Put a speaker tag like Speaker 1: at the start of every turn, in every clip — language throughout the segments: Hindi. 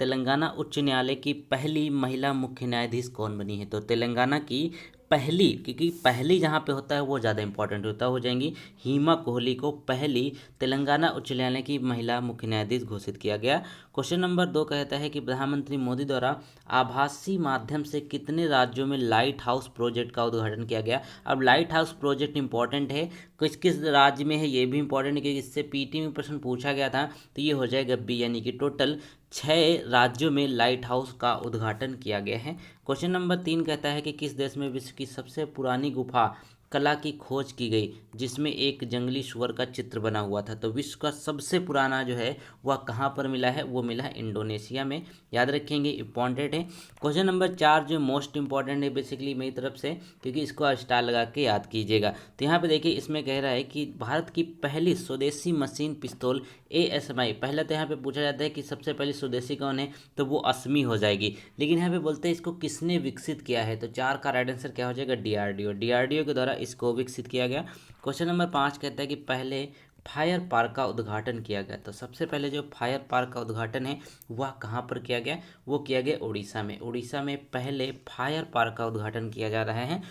Speaker 1: तेलंगाना उच्च न्यायालय की पहली महिला मुख्य न्यायाधीश कौन बनी है? तो तेलंगाना की पहली, क्योंकि पहली जहाँ पे होता है वो ज़्यादा इंपॉर्टेंट होता है, हो जाएंगी हिमा कोहली को पहली तेलंगाना उच्च न्यायालय की महिला मुख्य न्यायाधीश घोषित किया गया। क्वेश्चन नंबर 2 कहता है कि प्रधानमंत्री मोदी द्वारा आभासी माध्यम से कितने राज्यों में लाइट हाउस प्रोजेक्ट का उद्घाटन किया गया? अब लाइट हाउस प्रोजेक्ट इंपॉर्टेंट है, किस किस राज्य में है ये भी इंपॉर्टेंट है, क्योंकि इससे पीटी में प्रश्न पूछा गया था। तो ये हो जाएगा बी, यानी कि टोटल 6 राज्यों में लाइट हाउस का उद्घाटन किया गया है। क्वेश्चन नंबर 3 कहता है कि किस देश में विश्व की सबसे पुरानी गुफा कला की खोज की गई जिसमें एक जंगली सुअर का चित्र बना हुआ था? तो विश्व का सबसे पुराना जो है वह कहाँ पर मिला है? वो मिला है इंडोनेशिया में, याद रखेंगे, इंपॉर्टेंट है। क्वेश्चन नंबर 4 जो मोस्ट इंपॉर्टेंट है बेसिकली मेरी तरफ से, क्योंकि इसको स्टार लगा के याद कीजिएगा। तो यहाँ पे देखिए इसमें कह रहा है कि भारत की पहली स्वदेशी मशीन पिस्तौल ASMI, पहले तो यहाँ पे पूछा जाता है कि सबसे पहले स्वदेशी कौन है, तो वो असमी हो जाएगी, लेकिन यहाँ पे बोलते हैं इसको किसने विकसित किया है? तो 4 का राइट आंसर क्या हो जाएगा? DRDO के द्वारा इसको विकसित किया गया। क्वेश्चन नंबर 5 कहता है कि पहले फायर पार्क का उद्घाटन किया गया। तो सबसे पहले जो फायर पार्क का उद्घाटन है वह कहाँ पर किया गया? वो किया गया उड़ीसा में। उड़ीसा में पहले फायर पार्क का उद्घाटन किया जा रहा है।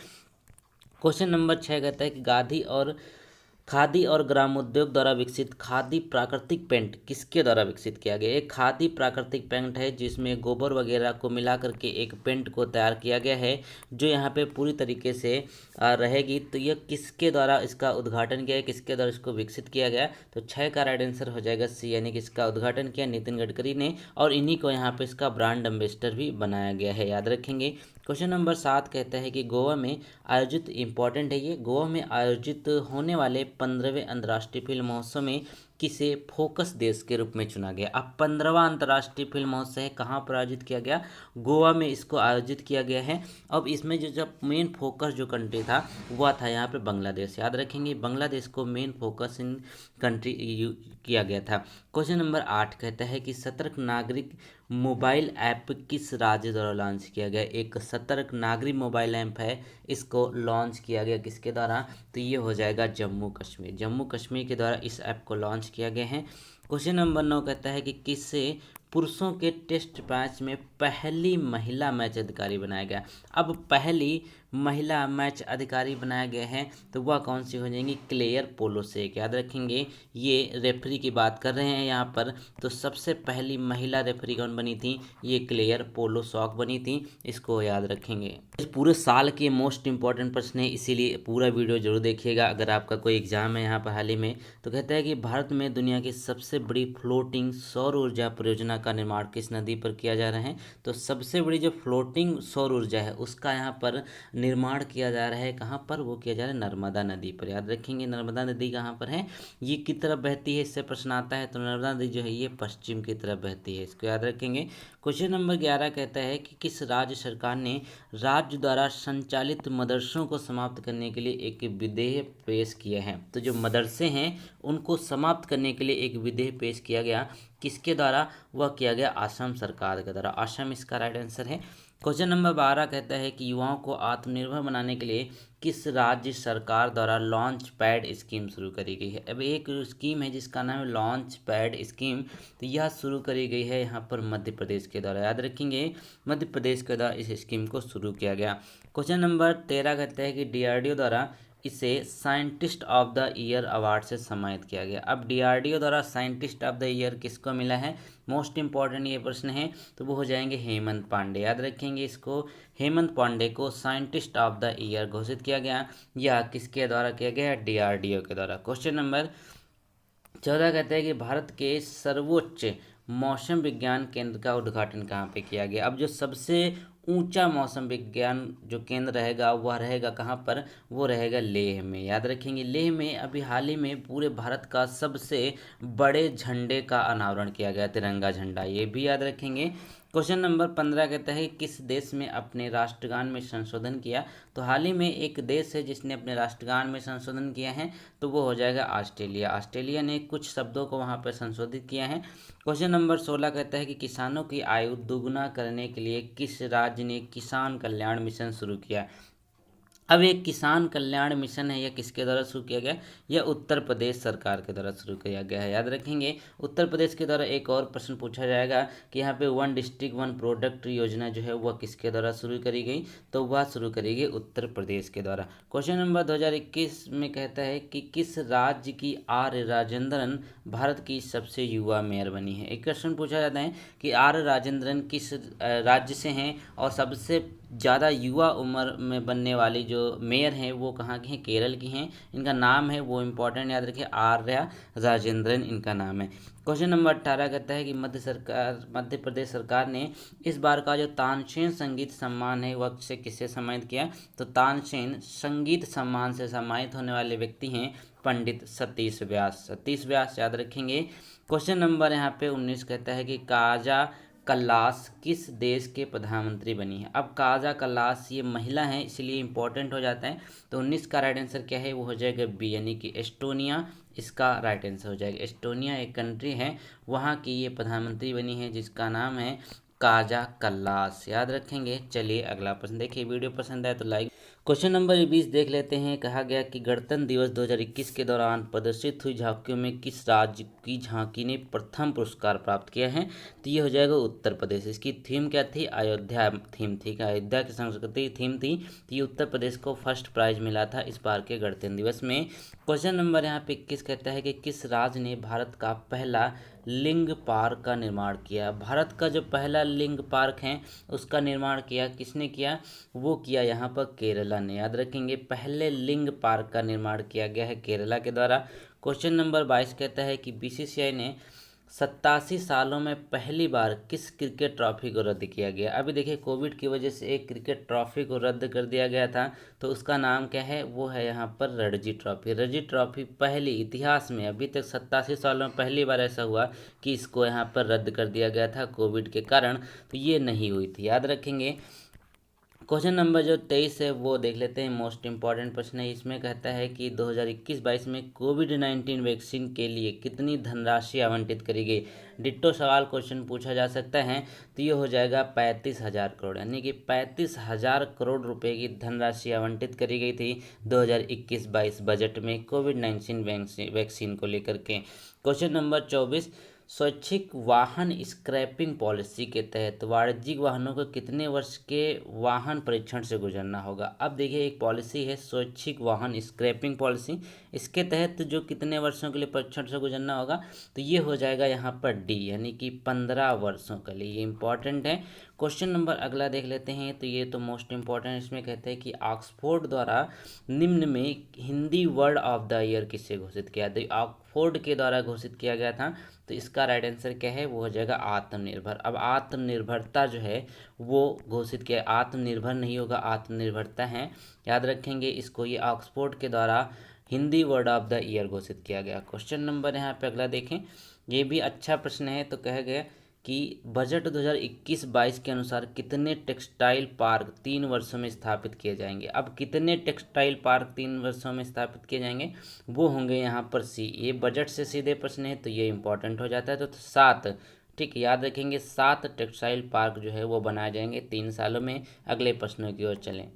Speaker 1: क्वेश्चन नंबर 6 कहता है कि खादी और ग्रामोद्योग द्वारा विकसित खादी प्राकृतिक पेंट किसके द्वारा विकसित किया गया? एक खादी प्राकृतिक पेंट है जिसमें गोबर वगैरह को मिला करके एक पेंट को तैयार किया गया है, जो यहाँ पे पूरी तरीके से रहेगी। तो यह किसके द्वारा इसका उद्घाटन किया है, किसके द्वारा इसको विकसित किया गया? तो 6 का राइट आंसर हो जाएगा सी, यानी कि इसका उद्घाटन किया नितिन गडकरी ने, और इन्हीं को यहाँ पे इसका ब्रांड एम्बेसडर भी बनाया गया है, याद रखेंगे। क्वेश्चन नंबर 7 कहता है कि गोवा में आयोजित, इंपॉर्टेंट है ये, गोवा में आयोजित होने वाले 15वें अंतर्राष्ट्रीय फिल्म महोत्सव में किसे फोकस देश के रूप में चुना गया? अब 15वां अंतर्राष्ट्रीय फिल्म महोत्सव है, कहाँ पर आयोजित किया गया? गोवा में इसको आयोजित किया गया है। अब इसमें जो जब मेन फोकस जो कंट्री था वह था यहाँ पे बांग्लादेश, याद रखेंगे, बांग्लादेश को मेन फोकस इन कंट्री किया गया था। क्वेश्चन नंबर 8 कहता है कि सतर्क नागरिक मोबाइल ऐप किस राज्य द्वारा लॉन्च किया गया? एक सतर्क नागरिक मोबाइल ऐप है, इसको लॉन्च किया गया किसके द्वारा? तो ये हो जाएगा जम्मू कश्मीर, जम्मू कश्मीर के द्वारा इस ऐप को लॉन्च किया गया है। क्वेश्चन नंबर 9 कहता है कि किससे पुरुषों के टेस्ट मैच में पहली महिला मैच अधिकारी बनाया गया? अब पहली महिला मैच अधिकारी बनाया गया है तो वह कौन सी हो जाएंगी? क्लेयर पोलोसेक, याद रखेंगे, ये रेफरी की बात कर रहे हैं यहाँ पर। तो सबसे पहली महिला रेफरी कौन बनी थी? ये क्लेयर पोलोसॉक बनी थी, इसको याद रखेंगे। इस पूरे साल के मोस्ट इंपॉर्टेंट प्रश्न है, इसीलिए पूरा वीडियो जरूर देखिएगा अगर आपका कोई एग्जाम है यहाँ पर हाल ही में। तो कहता है कि भारत में दुनिया की सबसे बड़ी फ्लोटिंग सौर ऊर्जा परियोजना का निर्माण किस नदी पर किया जा रहा है? तो सबसे बड़ी जो फ्लोटिंग सौर ऊर्जा है उसका यहाँ पर निर्माण किया जा रहा है, कहाँ पर? वो किया जा रहा है नर्मदा नदी पर, याद रखेंगे। नर्मदा नदी कहाँ पर है? ये की तरफ बहती है, इससे प्रश्न आता है। तो नर्मदा नदी जो है ये पश्चिम की तरफ बहती है, इसको याद रखेंगे। क्वेश्चन नंबर 11 कहता है कि किस राज्य सरकार ने राज्य द्वारा संचालित मदरसों को समाप्त करने के लिए एक विधेयक पेश किया है? तो जो मदरसे हैं उनको समाप्त करने के लिए एक विधेयक पेश किया गया, किसके द्वारा? वह किया गया असम सरकार के द्वारा, असम इसका राइट आंसर है। क्वेश्चन नंबर 12 कहता है कि युवाओं को आत्मनिर्भर बनाने के लिए किस राज्य सरकार द्वारा लॉन्च पैड स्कीम शुरू करी गई है? अब एक स्कीम है जिसका नाम है लॉन्च पैड स्कीम, तो यह शुरू करी गई है यहाँ पर मध्य प्रदेश के द्वारा, याद रखेंगे, मध्य प्रदेश के द्वारा इस स्कीम को शुरू किया गया। क्वेश्चन नंबर 13 कहता है कि DRDO द्वारा इसे scientist of the year award से सम्मानित किया गया। अब DRDO द्वारा साइंटिस्ट ऑफ द ईयर किसको मिला है? मोस्ट इंपॉर्टेंट ये प्रश्न है, तो वो हो जाएंगे हेमंत पांडे, याद रखेंगे इसको, हेमंत पांडे को साइंटिस्ट ऑफ द ईयर घोषित किया गया। यह किसके द्वारा किया गया? DRDO के द्वारा। क्वेश्चन नंबर 14 कहते हैं कि भारत के सर्वोच्च मौसम विज्ञान केंद्र का उद्घाटन कहाँ पे किया गया? अब जो सबसे ऊंचा मौसम विज्ञान जो केंद्र रहेगा वह रहेगा कहाँ पर? वो रहेगा लेह में, याद रखेंगे। लेह में अभी हाल ही में पूरे भारत का सबसे बड़े झंडे का अनावरण किया गया, तिरंगा झंडा, ये भी याद रखेंगे। क्वेश्चन नंबर 15 कहता है किस देश में अपने राष्ट्रगान में संशोधन किया? तो हाल ही में एक देश है जिसने अपने राष्ट्रगान में संशोधन किया है, तो वो हो जाएगा ऑस्ट्रेलिया। ऑस्ट्रेलिया ने कुछ शब्दों को वहाँ पर संशोधित किया है। क्वेश्चन नंबर 16 कहता है कि किसानों की आयु दोगुना करने के लिए किस राज्य ने किसान कल्याण मिशन शुरू किया? अब एक किसान कल्याण मिशन है, यह किसके द्वारा शुरू किया गया? यह उत्तर प्रदेश सरकार के द्वारा शुरू किया गया है। याद रखेंगे, उत्तर प्रदेश के द्वारा एक और प्रश्न पूछा जाएगा कि यहाँ पे वन डिस्ट्रिक्ट वन प्रोडक्ट योजना जो है वह किसके द्वारा शुरू करी गई? तो वह शुरू करी गई उत्तर प्रदेश के द्वारा। क्वेश्चन नंबर 2021 में कहता है कि किस राज्य की आर राजेंद्रन भारत की सबसे युवा मेयर बनी है? एक क्वेश्चन पूछा जाता है कि आर राजेंद्रन किस राज्य से हैं और सबसे ज़्यादा युवा उम्र में बनने वाली जो मेयर हैं वो कहाँ की हैं? केरल की हैं। इनका नाम है वो इम्पोर्टेंट याद रखिए, आर्या राजेंद्रन इनका नाम है। क्वेश्चन नंबर 18 कहता है कि मध्य प्रदेश सरकार ने इस बार का जो तानसेन संगीत सम्मान है वह से किससे सम्मानित किया? तो तानसेन संगीत सम्मान से सम्मानित होने वाले व्यक्ति हैं पंडित सतीश व्यास। सतीश व्यास याद रखेंगे। क्वेश्चन नंबर यहाँ पे 19 कहता है कि काजा कल्लास किस देश के प्रधानमंत्री बनी है? अब काजा कल्लास ये महिला हैं इसलिए इंपॉर्टेंट हो जाता है। तो 19 का राइट आंसर क्या है? वो हो जाएगा बी, यानी कि एस्टोनिया इसका राइट आंसर हो जाएगा। एस्टोनिया एक कंट्री है, वहाँ की ये प्रधानमंत्री बनी है जिसका नाम है काजा कल्लास। याद रखेंगे। चलिए अगला प्रश्न देखिए, वीडियो पसंद आए तो लाइक। क्वेश्चन नंबर 20 देख लेते हैं। कहा गया कि गणतंत्र दिवस 2021 के दौरान प्रदर्शित हुई झांकियों में किस राज्य की झांकी ने प्रथम पुरस्कार प्राप्त किया है? तो ये हो जाएगा उत्तर प्रदेश। इसकी थीम क्या थी? अयोध्या थीम थी। अयोध्या की संस्कृति थीम थी, तो ये उत्तर प्रदेश को फर्स्ट प्राइज मिला था इस बार के गणतंत्र दिवस में। क्वेश्चन नंबर यहाँ पे 21 कहता है कि किस राज्य ने भारत का पहला लिंग पार्क का निर्माण किया? भारत का जो पहला लिंग पार्क है उसका निर्माण किया किसने किया? वो किया यहाँ पर केरला ने। याद रखेंगे, पहले लिंग पार्क का निर्माण किया गया है केरला के द्वारा। क्वेश्चन नंबर 22 कहता है कि बीसीसीआई ने 87 सालों में पहली बार किस क्रिकेट ट्रॉफी को रद्द किया गया? अभी देखिए, कोविड की वजह से एक क्रिकेट ट्रॉफी को रद्द कर दिया गया था, तो उसका नाम क्या है? वो है यहाँ पर रणजी ट्रॉफी। रणजी ट्रॉफी पहली इतिहास में अभी तक 87 सालों में पहली बार ऐसा हुआ कि इसको यहाँ पर रद्द कर दिया गया था कोविड के कारण, तो ये नहीं हुई थी। याद रखेंगे। क्वेश्चन नंबर जो 23 है वो देख लेते हैं, मोस्ट इंपॉर्टेंट प्रश्न है। इसमें कहता है कि 2021-22 में कोविड-19 वैक्सीन के लिए कितनी धनराशि आवंटित करी गई? डिट्टो सवाल क्वेश्चन पूछा जा सकता है, तो ये हो जाएगा 35,000 करोड़, यानी कि 35,000 करोड़ रुपए की धनराशि आवंटित करी गई थी 2021-22 बजट में कोविड-19 वैक्सीन को लेकर के। क्वेश्चन नंबर 24, स्वैच्छिक वाहन स्क्रैपिंग पॉलिसी के तहत वाणिज्यिक वाहनों को कितने वर्ष के वाहन परीक्षण से गुजरना होगा? अब देखिए, एक पॉलिसी है स्वैच्छिक वाहन स्क्रैपिंग पॉलिसी, इसके तहत जो कितने वर्षों के लिए परीक्षण से गुजरना होगा? तो ये हो जाएगा यहाँ पर डी, यानी कि 15 वर्षों के लिए। ये इंपॉर्टेंट है। क्वेश्चन नंबर अगला देख लेते हैं, तो ये तो मोस्ट इंपॉर्टेंट। इसमें कहते हैं कि ऑक्सफोर्ड द्वारा निम्न में Hindi word of the year किसे घोषित किया? तो ऑक्सफोर्ड के द्वारा घोषित किया गया था, तो इसका राइट आंसर क्या है? वो हो जाएगा आत्मनिर्भर। अब आत्मनिर्भरता जो है वो घोषित किया, आत्मनिर्भर नहीं होगा, आत्मनिर्भरता है। याद रखेंगे इसको, ये ऑक्सफोर्ड के द्वारा Hindi word of the year घोषित किया गया। क्वेश्चन नंबर यहाँ पे अगला देखें, ये भी अच्छा प्रश्न है। तो कहा गया कि बजट 2021-22 के अनुसार कितने टेक्सटाइल पार्क 3 वर्षों में स्थापित किए जाएंगे? अब कितने टेक्सटाइल पार्क 3 वर्षों में स्थापित किए जाएंगे? वो होंगे यहाँ पर सी। ये बजट से सीधे प्रश्न है तो ये इंपॉर्टेंट हो जाता है। तो 7, ठीक, याद रखेंगे 7 टेक्सटाइल पार्क जो है वो बनाए जाएंगे 3 सालों में। अगले प्रश्नों की ओर चलें।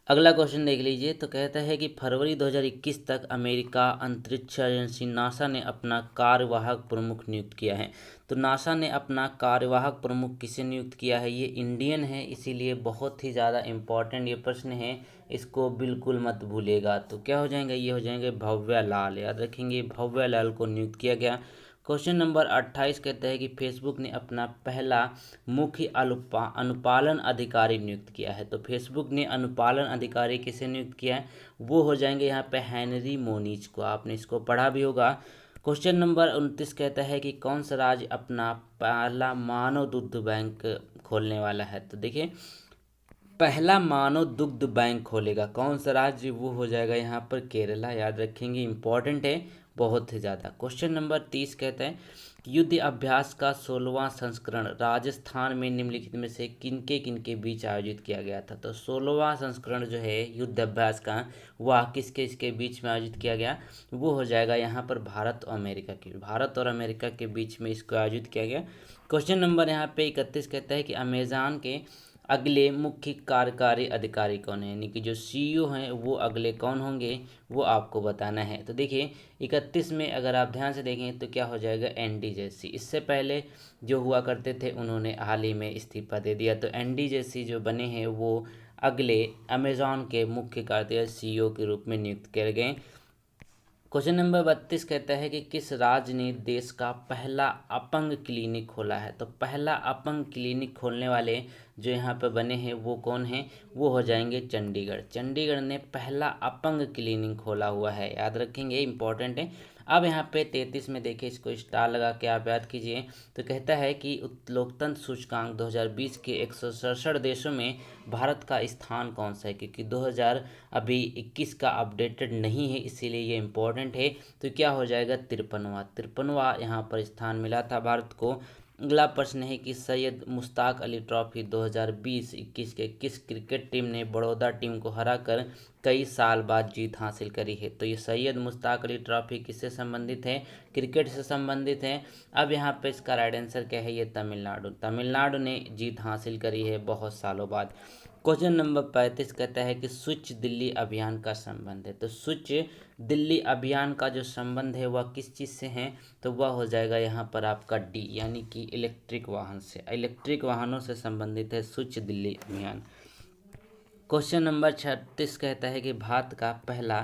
Speaker 1: अगला क्वेश्चन देख लीजिए। तो कहता है कि फरवरी 2021 तक अमेरिका अंतरिक्ष एजेंसी नासा ने अपना कार्यवाहक प्रमुख नियुक्त किया है। तो नासा ने अपना कार्यवाहक प्रमुख किसे नियुक्त किया है? ये इंडियन है, इसीलिए बहुत ही ज़्यादा इम्पोर्टेंट ये प्रश्न है, इसको बिल्कुल मत भूलिएगा। तो क्या हो जाएंगे? ये हो जाएंगे भव्या लाल। याद रखेंगे, भव्या लाल को नियुक्त किया गया। क्वेश्चन नंबर 28 कहता है कि फेसबुक ने अपना पहला मुख्य अनुपालन अधिकारी नियुक्त किया है। तो फेसबुक ने अनुपालन अधिकारी किसे नियुक्त किया है? वो हो जाएंगे यहाँ पे हेनरी मोनिज को। आपने इसको पढ़ा भी होगा। क्वेश्चन नंबर 29 कहता है कि कौन सा राज्य अपना पहला मानव दुग्ध बैंक खोलने वाला है? तो देखिए, पहला मानव दुग्ध बैंक खोलेगा कौन सा राज्य? वो हो जाएगा यहाँ पर केरला। याद रखेंगे, इंपॉर्टेंट है बहुत ही ज़्यादा। क्वेश्चन नंबर 30 कहता है युद्ध अभ्यास का 16वां संस्करण राजस्थान में निम्नलिखित में से किनके किनके बीच आयोजित किया गया था? तो 16वां संस्करण जो है युद्ध अभ्यास का वह किसके इसके बीच में आयोजित किया गया? वो हो जाएगा यहाँ पर भारत और अमेरिका के बीच में इसको आयोजित किया गया। क्वेश्चन नंबर यहाँ पे 31 कहता है कि अमेज़न के अगले मुख्य कार्यकारी अधिकारी कौन है, यानी कि जो सीईओ हैं वो अगले कौन होंगे वो आपको बताना है। तो देखिए 31 में अगर आप ध्यान से देखें तो क्या हो जाएगा, एनडी जेसी। इससे पहले जो हुआ करते थे उन्होंने हाल ही में इस्तीफा दे दिया। तो एनडी जेसी जो बने हैं वो अगले अमेजॉन के मुख्य कार्यकारी सीईओ के रूप में नियुक्त किए गए। क्वेश्चन नंबर 32 कहता है कि किस राज्य ने देश का पहला अपंग क्लिनिक खोला है। तो पहला अपंग क्लिनिक खोलने वाले जो यहाँ पर बने हैं वो कौन हैं, वो हो जाएंगे चंडीगढ़। चंडीगढ़ ने पहला अपंग क्लिनिक खोला हुआ है, याद रखेंगे, इंपॉर्टेंट है। अब यहाँ पे 33 में देखिए, इसको स्टार लगा के आप याद कीजिए। तो कहता है कि लोकतंत्र सूचकांक 2020 के 167 देशों में भारत का स्थान कौन सा है, क्योंकि 2021 का अपडेटेड नहीं है इसीलिए ये इम्पोर्टेंट है। तो क्या हो जाएगा, 53वां यहाँ पर स्थान मिला था भारत को। अगला प्रश्न है कि सैयद मुश्ताक अली ट्रॉफी 2020-21 के किस क्रिकेट टीम ने बड़ौदा टीम को हराकर कई साल बाद जीत हासिल करी है। तो ये सैयद मुश्ताक अली ट्रॉफी किससे संबंधित है, क्रिकेट से संबंधित है। अब यहाँ पे इसका राइट आंसर क्या है, ये तमिलनाडु ने जीत हासिल करी है बहुत सालों बाद। क्वेश्चन नंबर 35 कहता है कि स्वच्छ दिल्ली अभियान का संबंध है। तो स्वच्छ दिल्ली अभियान का जो संबंध है वह किस चीज़ से है, तो वह हो जाएगा यहाँ पर आपका डी, यानी कि इलेक्ट्रिक वाहन से, इलेक्ट्रिक वाहनों से संबंधित है स्वच्छ दिल्ली अभियान। क्वेश्चन नंबर 36 कहता है कि भारत का पहला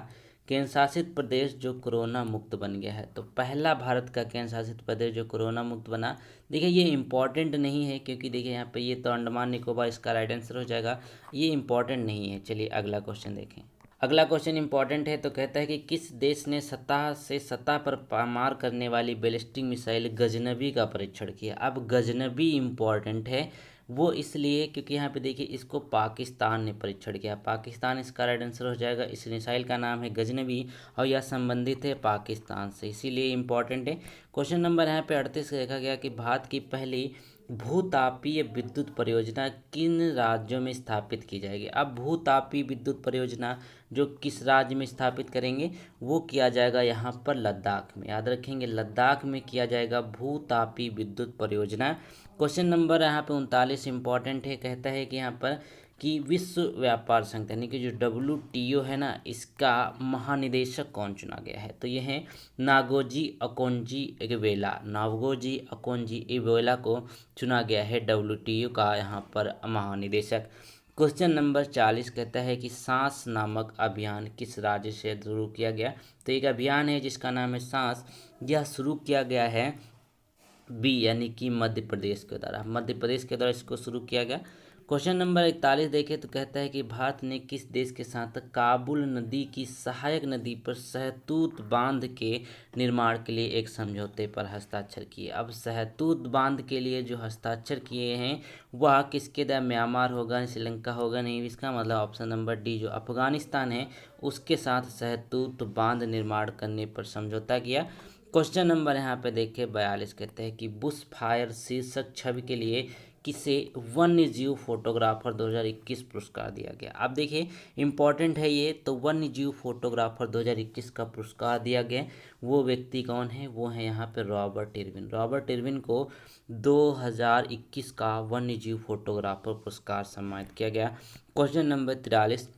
Speaker 1: केंद्र शासित प्रदेश जो कोरोना मुक्त बन गया है। तो पहला भारत का केंद्र शासित प्रदेश जो कोरोना मुक्त बना, देखिए ये इंपॉर्टेंट नहीं है क्योंकि देखिए यहाँ पे ये तो अंडमान निकोबार इसका राइट आंसर हो जाएगा, ये इंपॉर्टेंट नहीं है। चलिए अगला क्वेश्चन देखें। अगला क्वेश्चन इंपॉर्टेंट है। तो कहता है कि किस देश ने सतह से सतह पर मार करने वाली बैलिस्टिक मिसाइल गजनबी का परीक्षण किया। अब गजनबी इंपॉर्टेंट है, वो इसलिए क्योंकि यहाँ पे देखिए इसको पाकिस्तान ने परीक्षण किया, पाकिस्तान इसका राइट आंसर हो जाएगा। इस मिसाइल का नाम है गजनबी और यह संबंधित है पाकिस्तान से, इसीलिए इम्पॉर्टेंट है। क्वेश्चन नंबर यहाँ पे 38 देखा गया कि भारत की पहली भूतापीय विद्युत परियोजना किन राज्यों में स्थापित की जाएगी। अब भूतापीय विद्युत परियोजना जो किस राज्य में स्थापित करेंगे, वो किया जाएगा यहाँ पर लद्दाख में, याद रखेंगे लद्दाख में किया जाएगा भूतापीय विद्युत परियोजना। क्वेश्चन नंबर यहाँ पे 39 इंपॉर्टेंट है, कहता है कि यहाँ पर कि विश्व व्यापार संगठन यानी कि जो WTO है ना, इसका महानिदेशक कौन चुना गया है। तो ये है नागोजी अकोंजी इवेला को चुना गया है WTO का यहाँ पर महानिदेशक। क्वेश्चन नंबर 40 कहता है कि सांस नामक अभियान किस राज्य से शुरू किया गया। तो एक अभियान है जिसका नाम है सांस, यह शुरू किया गया है बी यानी कि मध्य प्रदेश के द्वारा इसको शुरू किया गया। क्वेश्चन नंबर 41 देखें तो कहता है कि भारत ने किस देश के साथ काबुल नदी की सहायक नदी पर सहतूत बांध के निर्माण के लिए एक समझौते पर हस्ताक्षर किए। अब सहतूत बांध के लिए जो हस्ताक्षर किए हैं वह किसके द्वारा, म्यांमार होगा, श्रीलंका होगा, नहीं, इसका मतलब ऑप्शन नंबर डी जो अफगानिस्तान है उसके साथ सहतूत बांध निर्माण करने पर समझौता किया। क्वेश्चन नंबर यहाँ पे देखिए 42 कहते हैं कि बुश फायर शीर्षक छवि के लिए किसे वन्य जीव फोटोग्राफर 2021 पुरस्कार दिया गया। अब देखिए इंपॉर्टेंट है ये, तो वन्य जीव फोटोग्राफर 2021 का पुरस्कार दिया गया, वो व्यक्ति कौन है, वो है यहाँ पे रॉबर्ट इरविन को 2021 का वन्य जीव फोटोग्राफर पुरस्कार सम्मानित किया गया। क्वेश्चन नंबर 43,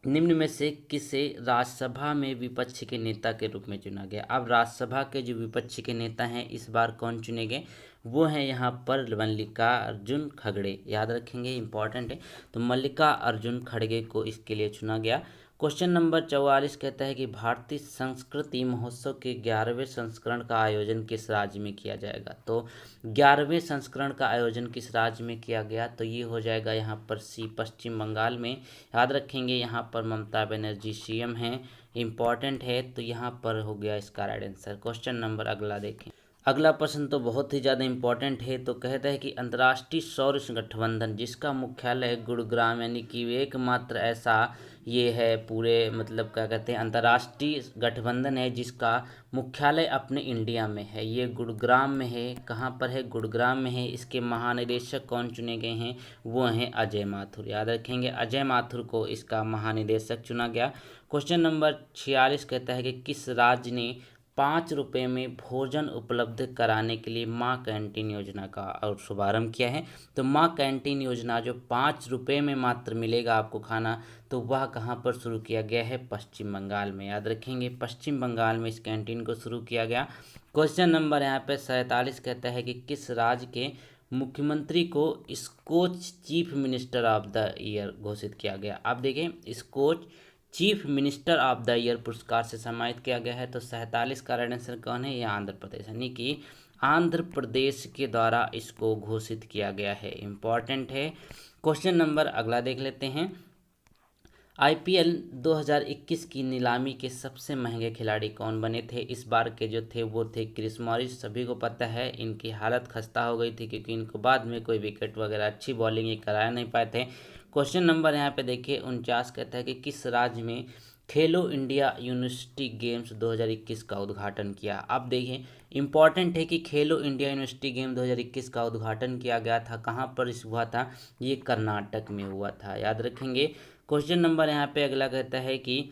Speaker 1: निम्न में से किसे राज्यसभा में विपक्ष के नेता के रूप में चुना गया। अब राज्यसभा के जो विपक्ष के नेता हैं इस बार कौन चुने गए, वो हैं यहाँ पर मल्लिकार्जुन खड़गे, याद रखेंगे इंपॉर्टेंट है। तो मल्लिकार्जुन खड़गे को इसके लिए चुना गया। क्वेश्चन नंबर 44 कहता है कि भारतीय संस्कृति महोत्सव के 11वें संस्करण का आयोजन किस राज्य में किया जाएगा। तो 11वें संस्करण का आयोजन किस राज्य में किया गया, तो ये हो जाएगा यहाँ पर सी पश्चिम बंगाल में, याद रखेंगे। यहाँ पर ममता बनर्जी CM हैं, इम्पॉर्टेंट है, तो यहाँ पर हो गया इसका राइट आंसर। क्वेश्चन नंबर अगला देखें। अगला प्रश्न तो बहुत ही ज़्यादा इंपॉर्टेंट है। तो कहता है कि अंतर्राष्ट्रीय सौर गठबंधन जिसका मुख्यालय है गुरुग्राम, यानी कि एकमात्र ऐसा ये है पूरे मतलब क्या कहते हैं अंतर्राष्ट्रीय गठबंधन है जिसका मुख्यालय अपने इंडिया में है, ये गुरुग्राम में है। कहाँ पर है, गुरुग्राम में है। इसके महानिदेशक कौन चुने गए हैं, वो हैं अजय माथुर, याद रखेंगे अजय माथुर को इसका महानिदेशक चुना गया। क्वेश्चन नंबर 46 कहता है कि किस राज्य ने ₹5 में भोजन उपलब्ध कराने के लिए माँ कैंटीन योजना का और शुभारंभ किया है। तो माँ कैंटीन योजना जो ₹5 में मात्र मिलेगा आपको खाना, तो वह कहाँ पर शुरू किया गया है? पश्चिम बंगाल में। याद रखेंगे, पश्चिम बंगाल में इस कैंटीन को शुरू किया गया। क्वेश्चन नंबर यहाँ पे 47 कहता है कि किस राज्य के मुख्यमंत्री को Skoch chief minister of the year घोषित किया गया? आप देखें, Skoch chief minister of the year पुरस्कार से सम्मानित किया गया है। तो 47 का राइट आंसर कौन है? ये आंध्र प्रदेश, यानी कि आंध्र प्रदेश के द्वारा इसको घोषित किया गया है। इम्पॉर्टेंट है। क्वेश्चन नंबर अगला देख लेते हैं। आईपीएल 2021 की नीलामी के सबसे महंगे खिलाड़ी कौन बने थे? इस बार के जो थे वो थे क्रिस मॉरिस। सभी को पता है इनकी हालत खस्ता हो गई थी, क्योंकि इनको बाद में कोई विकेट वगैरह अच्छी बॉलिंग ये करा नहीं पाए थे। क्वेश्चन नंबर यहाँ पे देखिए 49 कहता है कि किस राज्य में खेलो इंडिया यूनिवर्सिटी गेम्स 2021 का उद्घाटन किया? अब देखिए, इम्पॉर्टेंट है कि खेलो इंडिया यूनिवर्सिटी गेम 2021 का उद्घाटन किया गया था। कहाँ पर इस हुआ था? ये कर्नाटक में हुआ था। याद रखेंगे। क्वेश्चन नंबर यहाँ पे अगला कहता है कि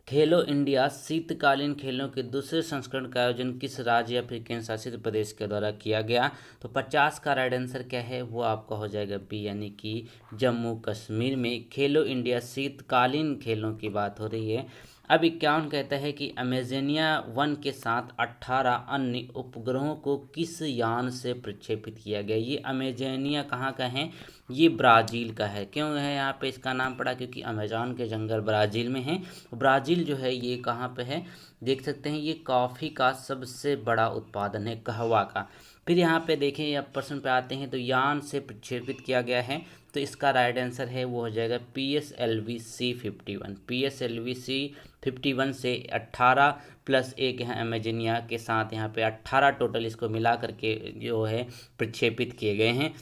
Speaker 1: खेलो इंडिया शीतकालीन खेलों के दूसरे संस्करण का आयोजन किस राज्य या फिर केंद्र शासित प्रदेश के द्वारा किया गया? तो 50 का राइट आंसर क्या है? वो आपका हो जाएगा बी, यानी कि जम्मू कश्मीर में खेलो इंडिया शीतकालीन खेलों की बात हो रही है। अब 51 कहता है कि अमेजनिया 1 के साथ 18 अन्य उपग्रहों को किस यान से प्रक्षेपित किया गया? ये अमेजनिया कहाँ का है? ये ब्राज़ील का है। क्यों है यहाँ पे इसका नाम पड़ा? क्योंकि अमेज़न के जंगल ब्राज़ील में हैं। ब्राज़ील जो है ये कहाँ पे है? देख सकते हैं, ये कॉफ़ी का सबसे बड़ा उत्पादन है, कहवा का। फिर यहाँ पे देखें, अब प्रश्न पे आते हैं, तो यान से प्रक्षेपित किया गया है, तो इसका राइट आंसर है वो हो जाएगा PSLV-C51। PSLV-C51 से 18 प्लस 1 यहाँ अमेजनिया के साथ यहाँ पे 18 टोटल इसको मिला करके जो है प्रक्षेपित किए गए हैं।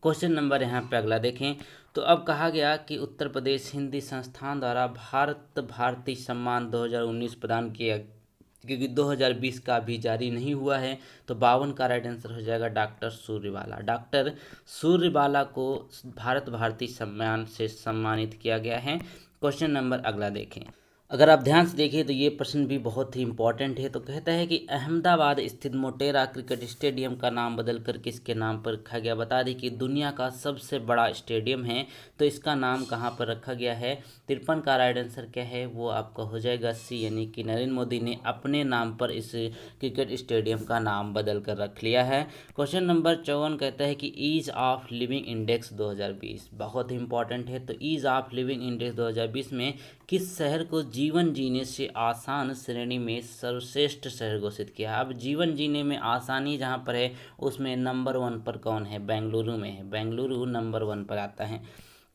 Speaker 1: क्वेश्चन नंबर यहाँ पे अगला देखें। तो अब कहा गया कि उत्तर प्रदेश हिंदी संस्थान द्वारा भारत भारती सम्मान 2019 प्रदान किया, क्योंकि 2020 का अभी जारी नहीं हुआ है। तो 52 का राइट आंसर हो जाएगा डॉक्टर सूर्यबाला। डॉक्टर सूर्यबाला को भारत भारती सम्मान से सम्मानित किया गया है। क्वेश्चन नंबर अगला देखें। अगर आप ध्यान से देखिए तो ये प्रश्न भी बहुत ही इंपॉर्टेंट है। तो कहता है कि अहमदाबाद स्थित मोटेरा क्रिकेट स्टेडियम का नाम बदलकर किसके नाम पर रखा गया? बता दें कि दुनिया का सबसे बड़ा स्टेडियम है, तो इसका नाम कहाँ पर रखा गया है? 53 का राइट आंसर क्या है? वो आपका हो जाएगा सी, यानी कि नरेंद्र मोदी ने अपने नाम पर इस क्रिकेट स्टेडियम का नाम बदल कर रख लिया है। क्वेश्चन नंबर 54 कहता है कि ईज ऑफ लिविंग इंडेक्स 2020 बहुत इंपॉर्टेंट है। तो ईज ऑफ लिविंग इंडेक्स 2020 में किस शहर को जीवन जीने से आसान श्रेणी में सर्वश्रेष्ठ शहर घोषित किया? अब जीवन जीने में आसानी जहां पर है उसमें नंबर 1 पर कौन है? बेंगलुरु में है। बेंगलुरु नंबर 1 पर आता है।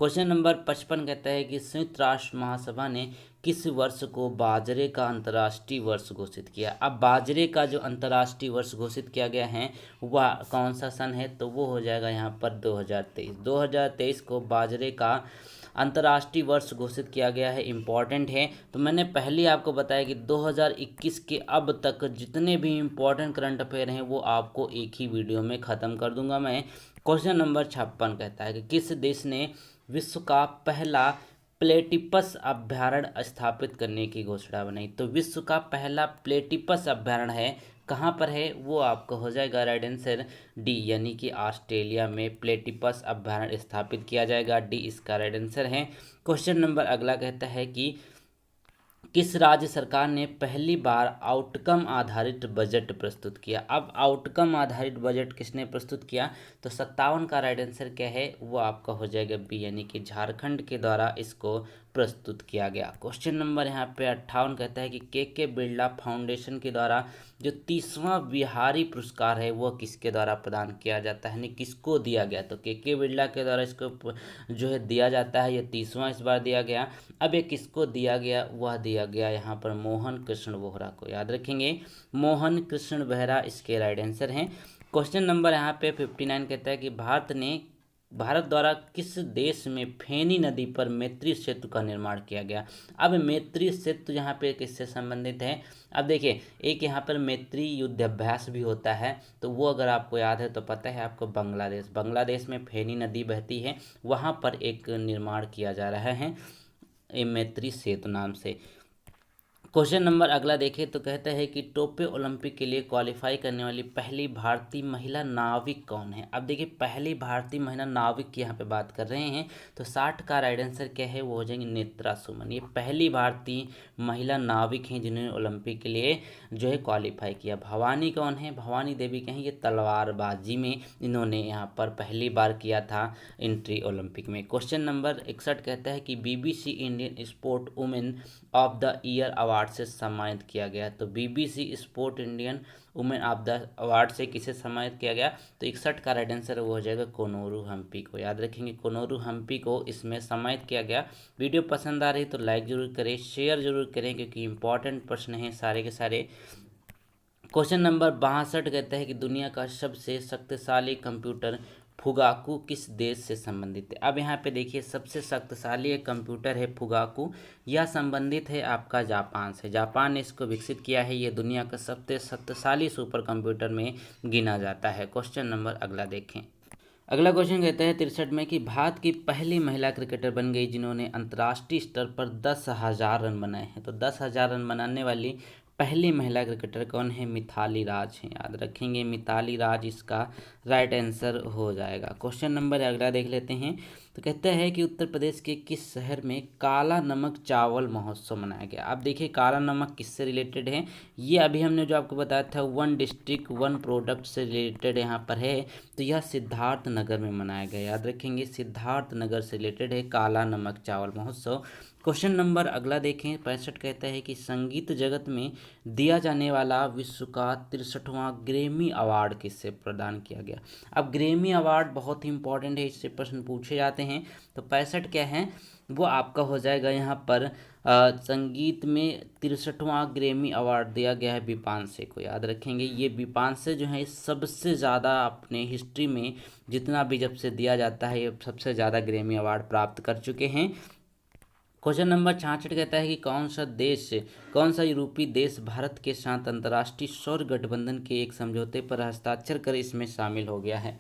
Speaker 1: क्वेश्चन नंबर 55 कहता है कि संयुक्त राष्ट्र महासभा ने किस वर्ष को बाजरे का अंतर्राष्ट्रीय वर्ष घोषित किया? अब बाजरे का जो अंतर्राष्ट्रीय वर्ष घोषित किया गया है वह कौन सा सन है? तो वो हो जाएगा यहाँ पर 2023। 2023 को बाजरे का अंतर्राष्ट्रीय वर्ष घोषित किया गया है। इम्पॉर्टेंट है। तो मैंने पहले आपको बताया कि 2021 के अब तक जितने भी इम्पोर्टेंट करंट अफेयर हैं वो आपको एक ही वीडियो में ख़त्म कर दूंगा मैं। क्वेश्चन नंबर 56 कहता है कि किस देश ने विश्व का पहला प्लेटिपस अभ्यारण्य स्थापित करने की घोषणा बनाई? तो विश्व का पहला प्लेटिपस अभ्यारण्य है, कहाँ पर है? वो आपका हो जाएगा राइट आंसर डी, यानी कि ऑस्ट्रेलिया में प्लेटिपस अभ्यारण्य स्थापित किया जाएगा। डी इसका राइट आंसर है। क्वेश्चन नंबर अगला कहता है कि किस राज्य सरकार ने पहली बार आउटकम आधारित बजट प्रस्तुत किया? अब आउटकम आधारित बजट किसने प्रस्तुत किया? तो 57 का राइट आंसर क्या है? वो आपका हो जाएगा बी, यानी कि झारखंड के द्वारा इसको प्रस्तुत किया गया। क्वेश्चन नंबर यहाँ पे 58 कहता है कि के बिरला फाउंडेशन के द्वारा जो 30वां बिहारी पुरस्कार है वो किसके द्वारा प्रदान किया जाता है, यानी किसको दिया गया? तो के बिरला के द्वारा इसको जो है दिया जाता है। ये 30वां इस बार दिया गया। अब ये किसको दिया गया? वह दिया गया यहाँ पर मोहन कृष्ण वोहरा को। याद रखेंगे, मोहन कृष्ण वोहरा इसके राइट आंसर हैं। क्वेश्चन नंबर यहाँ पे 59 कहता है कि भारत द्वारा किस देश में फेनी नदी पर मैत्री सेतु का निर्माण किया गया? अब मैत्री सेतु यहाँ पे किससे संबंधित है? अब देखिए, एक यहाँ पर मैत्री युद्धाभ्यास भी होता है, तो वो अगर आपको याद है तो पता है आपको बांग्लादेश में फेनी नदी बहती है, वहाँ पर एक निर्माण किया जा रहा है मैत्री सेतु नाम से। क्वेश्चन नंबर अगला देखें तो कहता है कि टोक्यो ओलंपिक के लिए क्वालिफाई करने वाली पहली भारतीय महिला नाविक कौन है। अब देखिए पहली भारतीय महिला नाविक की यहाँ पे बात कर रहे हैं, तो 60 का राइट आंसर क्या है, वो हो जाएंगे नेत्रा सुमन। ये पहली भारतीय महिला नाविक हैं जिन्होंने ओलंपिक के लिए जो है क्वालिफाई किया। भवानी कौन है, भवानी देवी क्या है, ये तलवारबाजी में इन्होंने यहाँ पर पहली बार किया था एंट्री ओलंपिक में। क्वेश्चन नंबर 61 कहता है कि BBC Indian sport women of the year award से सम्मानित किया गया। तो BBC sport Indian women of the award से किसे सम्मानित किया गया, तो 61 का राइट आंसर वो हो जाएगा कोनोरू हम्पी को। याद रखेंगे कोनोरू हम्पी को इसमें सम्मानित किया गया। वीडियो पसंद आ रही तो लाइक जरूर करें, शेयर जरूर करें, क्योंकि इंपॉर्टेंट प्रश्न हैं सारे के सारे। क्वेश्चन नंबर 62 कहता है कि दुनिया का सबसे शक्तिशाली कंप्यूटर फुगाकू किस देश से संबंधित है। अब यहाँ पे देखिए सबसे शक्तिशाली एक कंप्यूटर है फुगाकू, यह संबंधित है आपका जापान से। जापान ने इसको विकसित किया है, ये दुनिया का सबसे शक्तिशाली सुपर कंप्यूटर में गिना जाता है। क्वेश्चन नंबर अगला देखें। अगला क्वेश्चन कहता है 63 में कि भारत की पहली महिला क्रिकेटर बन गई जिन्होंने अंतर्राष्ट्रीय स्तर पर 10,000 रन बनाए हैं। तो 10,000 रन बनाने वाली पहली महिला क्रिकेटर कौन है, मिताली राज हैं। याद रखेंगे मिताली राज इसका राइट आंसर हो जाएगा। क्वेश्चन नंबर अगला देख लेते हैं। तो कहते हैं कि उत्तर प्रदेश के किस शहर में काला नमक चावल महोत्सव मनाया गया। अब देखिए काला नमक किससे रिलेटेड है, ये अभी हमने जो आपको बताया था वन डिस्ट्रिक्ट वन प्रोडक्ट से रिलेटेड यहाँ पर है। तो यह सिद्धार्थ नगर में मनाया गया। याद रखेंगे सिद्धार्थ नगर से रिलेटेड है काला नमक चावल महोत्सव। क्वेश्चन नंबर अगला देखें 65 कहता है कि संगीत जगत में दिया जाने वाला विश्व का 63वां ग्रैमी अवार्ड किससे प्रदान किया गया। अब ग्रैमी अवार्ड बहुत ही इंपॉर्टेंट है, इससे प्रश्न पूछे जाते हैं। तो 65 क्या है, वो आपका हो जाएगा यहाँ पर संगीत में 63वां ग्रैमी अवार्ड दिया गया है बीपांसे को। याद रखेंगे ये बीपांसे जो है सबसे ज़्यादा अपने हिस्ट्री में जितना भी जब से दिया जाता है ये सबसे ज़्यादा ग्रैमी अवार्ड प्राप्त कर चुके हैं। क्वेश्चन नंबर 66 कहता है कि कौन सा यूरोपीय देश भारत के साथ अंतर्राष्ट्रीय सौर गठबंधन के एक समझौते पर हस्ताक्षर कर इसमें शामिल हो गया है।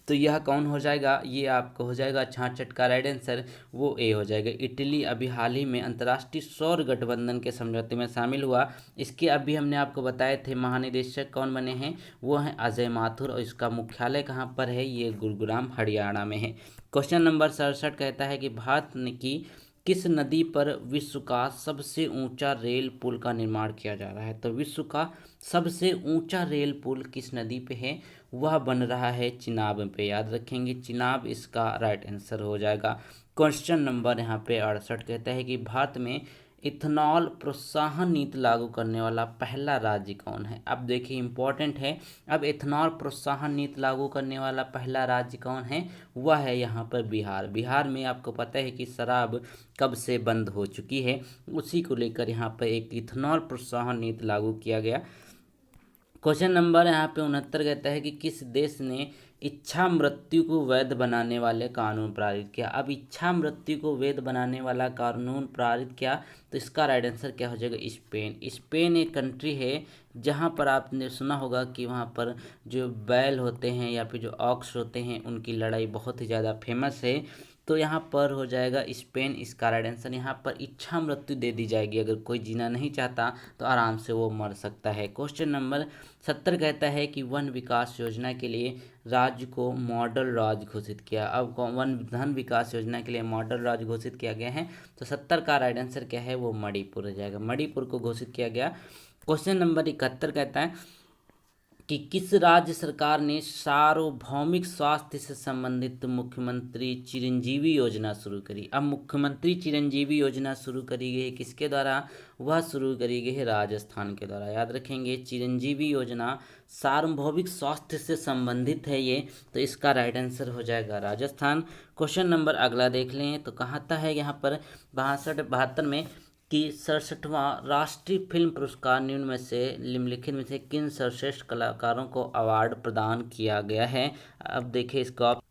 Speaker 1: तो यह कौन हो जाएगा, ये आपको हो जाएगा 66 का राइट आंसर, वो ए हो जाएगा। इटली अभी हाल ही में अंतर्राष्ट्रीय सौर गठबंधन के समझौते में शामिल हुआ। इसके अभी हमने आपको बताए थे महानिदेशक कौन बने हैं, वो हैं अजय माथुर, और इसका मुख्यालय कहाँ पर है, ये गुरुग्राम हरियाणा में है। क्वेश्चन नंबर 67 कहता है कि भारत की किस नदी पर विश्व का सबसे ऊंचा रेल पुल का निर्माण किया जा रहा है। तो विश्व का सबसे ऊंचा रेल पुल किस नदी पे है, वह बन रहा है चिनाब पे। याद रखेंगे चिनाब इसका राइट आंसर हो जाएगा। क्वेश्चन नंबर यहाँ पे 68 कहता है कि भारत में इथेनॉल प्रोत्साहन नीति लागू करने वाला पहला राज्य कौन है। अब देखिए इंपॉर्टेंट है, अब इथेनॉल प्रोत्साहन नीति लागू करने वाला पहला राज्य कौन है, वह है यहाँ पर बिहार। बिहार में आपको पता है कि शराब कब से बंद हो चुकी है, उसी को लेकर यहाँ पर एक इथेनॉल प्रोत्साहन नीति लागू किया गया। क्वेश्चन नंबर यहाँ पे 69 कहता है कि किस देश ने इच्छा मृत्यु को वैध बनाने वाले कानून पारित किया। अब इच्छा मृत्यु को वैध बनाने वाला कानून पारित किया, तो इसका राइट आंसर क्या हो जाएगा, स्पेन। स्पेन एक कंट्री है जहाँ पर आपने सुना होगा कि वहाँ पर जो बैल होते हैं या फिर जो ऑक्स होते हैं उनकी लड़ाई बहुत ही ज़्यादा फेमस है। तो यहाँ पर हो जाएगा स्पेन इसका राइट आंसर। यहाँ पर इच्छा मृत्यु दे दी जाएगी, अगर कोई जीना नहीं चाहता तो आराम से वो मर सकता है। क्वेश्चन नंबर 70 कहता है कि वन विकास योजना के लिए राज्य को मॉडल राज्य घोषित किया। अब वन धन विकास योजना के लिए मॉडल राज्य घोषित किया गया है, तो 70 का राइट आंसर क्या है, वो मणिपुर हो जाएगा। मणिपुर को घोषित किया गया। क्वेश्चन नंबर 71 कहता है कि किस राज्य सरकार ने सार्वभौमिक स्वास्थ्य से संबंधित मुख्यमंत्री चिरंजीवी योजना शुरू करी। अब मुख्यमंत्री चिरंजीवी योजना शुरू करी गई है किसके द्वारा, वह शुरू करी गई है राजस्थान के द्वारा। याद रखेंगे चिरंजीवी योजना सार्वभौमिक स्वास्थ्य से संबंधित है ये, तो इसका राइट आंसर हो जाएगा राजस्थान। क्वेश्चन नंबर अगला देख लें तो कहता है यहाँ पर 72 में कि 67वां राष्ट्रीय फिल्म पुरस्कार निम्नलिखित में से किन सर्वश्रेष्ठ कलाकारों को अवार्ड प्रदान किया गया है। अब देखिए इसको आप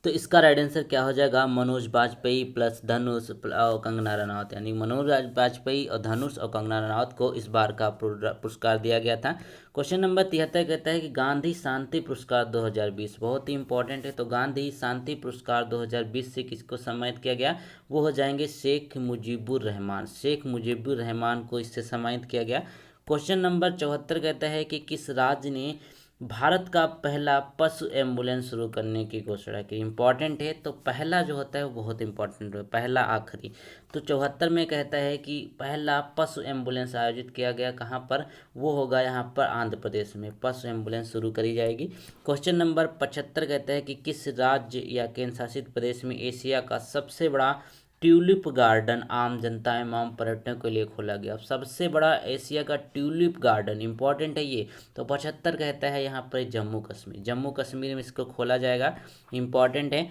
Speaker 1: तो इसका राइट आंसर क्या हो जाएगा, मनोज बाजपेयी प्लस धनुष और कंगना रनावत, यानी मनोज बाजपेयी और धनुष और कंगना रनावत को इस बार का पुरस्कार दिया गया था। क्वेश्चन नंबर 73 कहता है कि गांधी शांति पुरस्कार 2020 बहुत ही इंपॉर्टेंट है। तो गांधी शांति पुरस्कार 2020 से किसको सम्मानित किया गया, वो हो जाएंगे शेख मुजीबुर रहमान। शेख मुजीबुर रहमान को इससे सम्मानित किया गया। क्वेश्चन नंबर 74 कहता है कि किस राज्य ने भारत का पहला पशु एम्बुलेंस शुरू करने की घोषणा की। इंपॉर्टेंट है, तो पहला जो होता है वो बहुत इंपॉर्टेंट है, पहला आखिरी। तो 74 में कहता है कि पहला पशु एम्बुलेंस आयोजित किया गया कहाँ पर, वो होगा यहाँ पर आंध्र प्रदेश में पशु एम्बुलेंस शुरू करी जाएगी। क्वेश्चन नंबर 75 कहता है कि किस राज्य या केंद्र शासित प्रदेश में एशिया का सबसे बड़ा ट्यूलिप गार्डन आम जनता एवं पर्यटकों के लिए खोला गया। अब सबसे बड़ा एशिया का ट्यूलिप गार्डन इंपॉर्टेंट है ये। तो 75 कहता है यहाँ पर जम्मू कश्मीर, जम्मू कश्मीर में इसको खोला जाएगा, इंपॉर्टेंट है।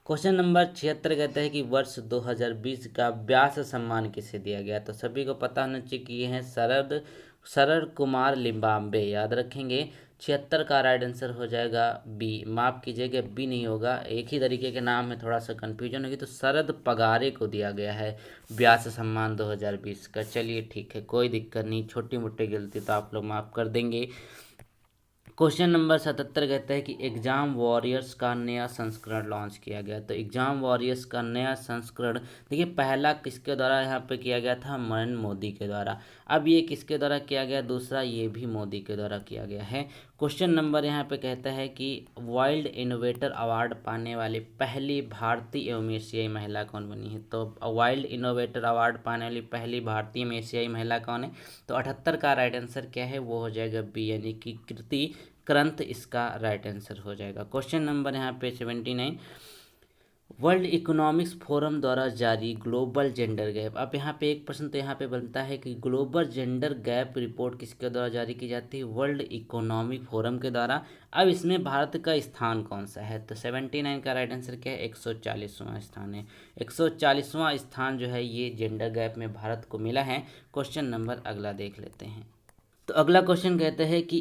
Speaker 1: क्वेश्चन नंबर 76 कहता है कि वर्ष 2020 का व्यास सम्मान किसे दिया गया। तो सभी को पता होना चाहिए कि ये हैं शरद कुमार लिम्बाम्बे, याद रखेंगे। 76 का राइट आंसर हो जाएगा बी, माफ कीजिएगा बी नहीं होगा, एक ही तरीके के नाम में थोड़ा सा कंफ्यूजन होगी। तो शरद पगारे को दिया गया है व्यास सम्मान 2020 का। चलिए ठीक है, कोई दिक्कत नहीं, छोटी मोटी गलती तो आप लोग माफ़ कर देंगे। क्वेश्चन नंबर 77 कहता है कि एग्जाम वॉरियर्स का नया संस्करण लॉन्च किया गया। तो एग्जाम वॉरियर्स का नया संस्करण देखिए, पहला किसके द्वारा यहाँ पे किया गया था, नरेंद्र मोदी के द्वारा। अब ये किसके द्वारा किया गया, दूसरा ये भी मोदी के द्वारा किया गया है। क्वेश्चन नंबर यहाँ पे कहता है कि वाइल्ड इनोवेटर अवार्ड पाने वाली पहली भारतीय एवं एशियाई महिला कौन बनी है। तो वाइल्ड इनोवेटर अवार्ड पाने वाली पहली भारतीय एवं एशियाई महिला कौन है। तो 78 का राइट आंसर क्या है, वो हो जाएगा बी, यानी कि कृति करंत इसका राइट आंसर हो जाएगा। क्वेश्चन नंबर यहाँ पे 79, वर्ल्ड इकोनॉमिक्स फोरम द्वारा जारी ग्लोबल जेंडर गैप। अब यहाँ पे एक प्रश्न तो यहाँ पे बनता है कि ग्लोबल जेंडर गैप रिपोर्ट किसके द्वारा जारी की जाती है, वर्ल्ड इकोनॉमिक फोरम के द्वारा। अब इसमें भारत का स्थान कौन सा है। तो 79 का राइट आंसर क्या है, 140वां स्थान है। 140वां स्थान जो है ये जेंडर गैप में भारत को मिला है। क्वेश्चन नंबर अगला देख लेते हैं। तो अगला क्वेश्चन कहते हैं कि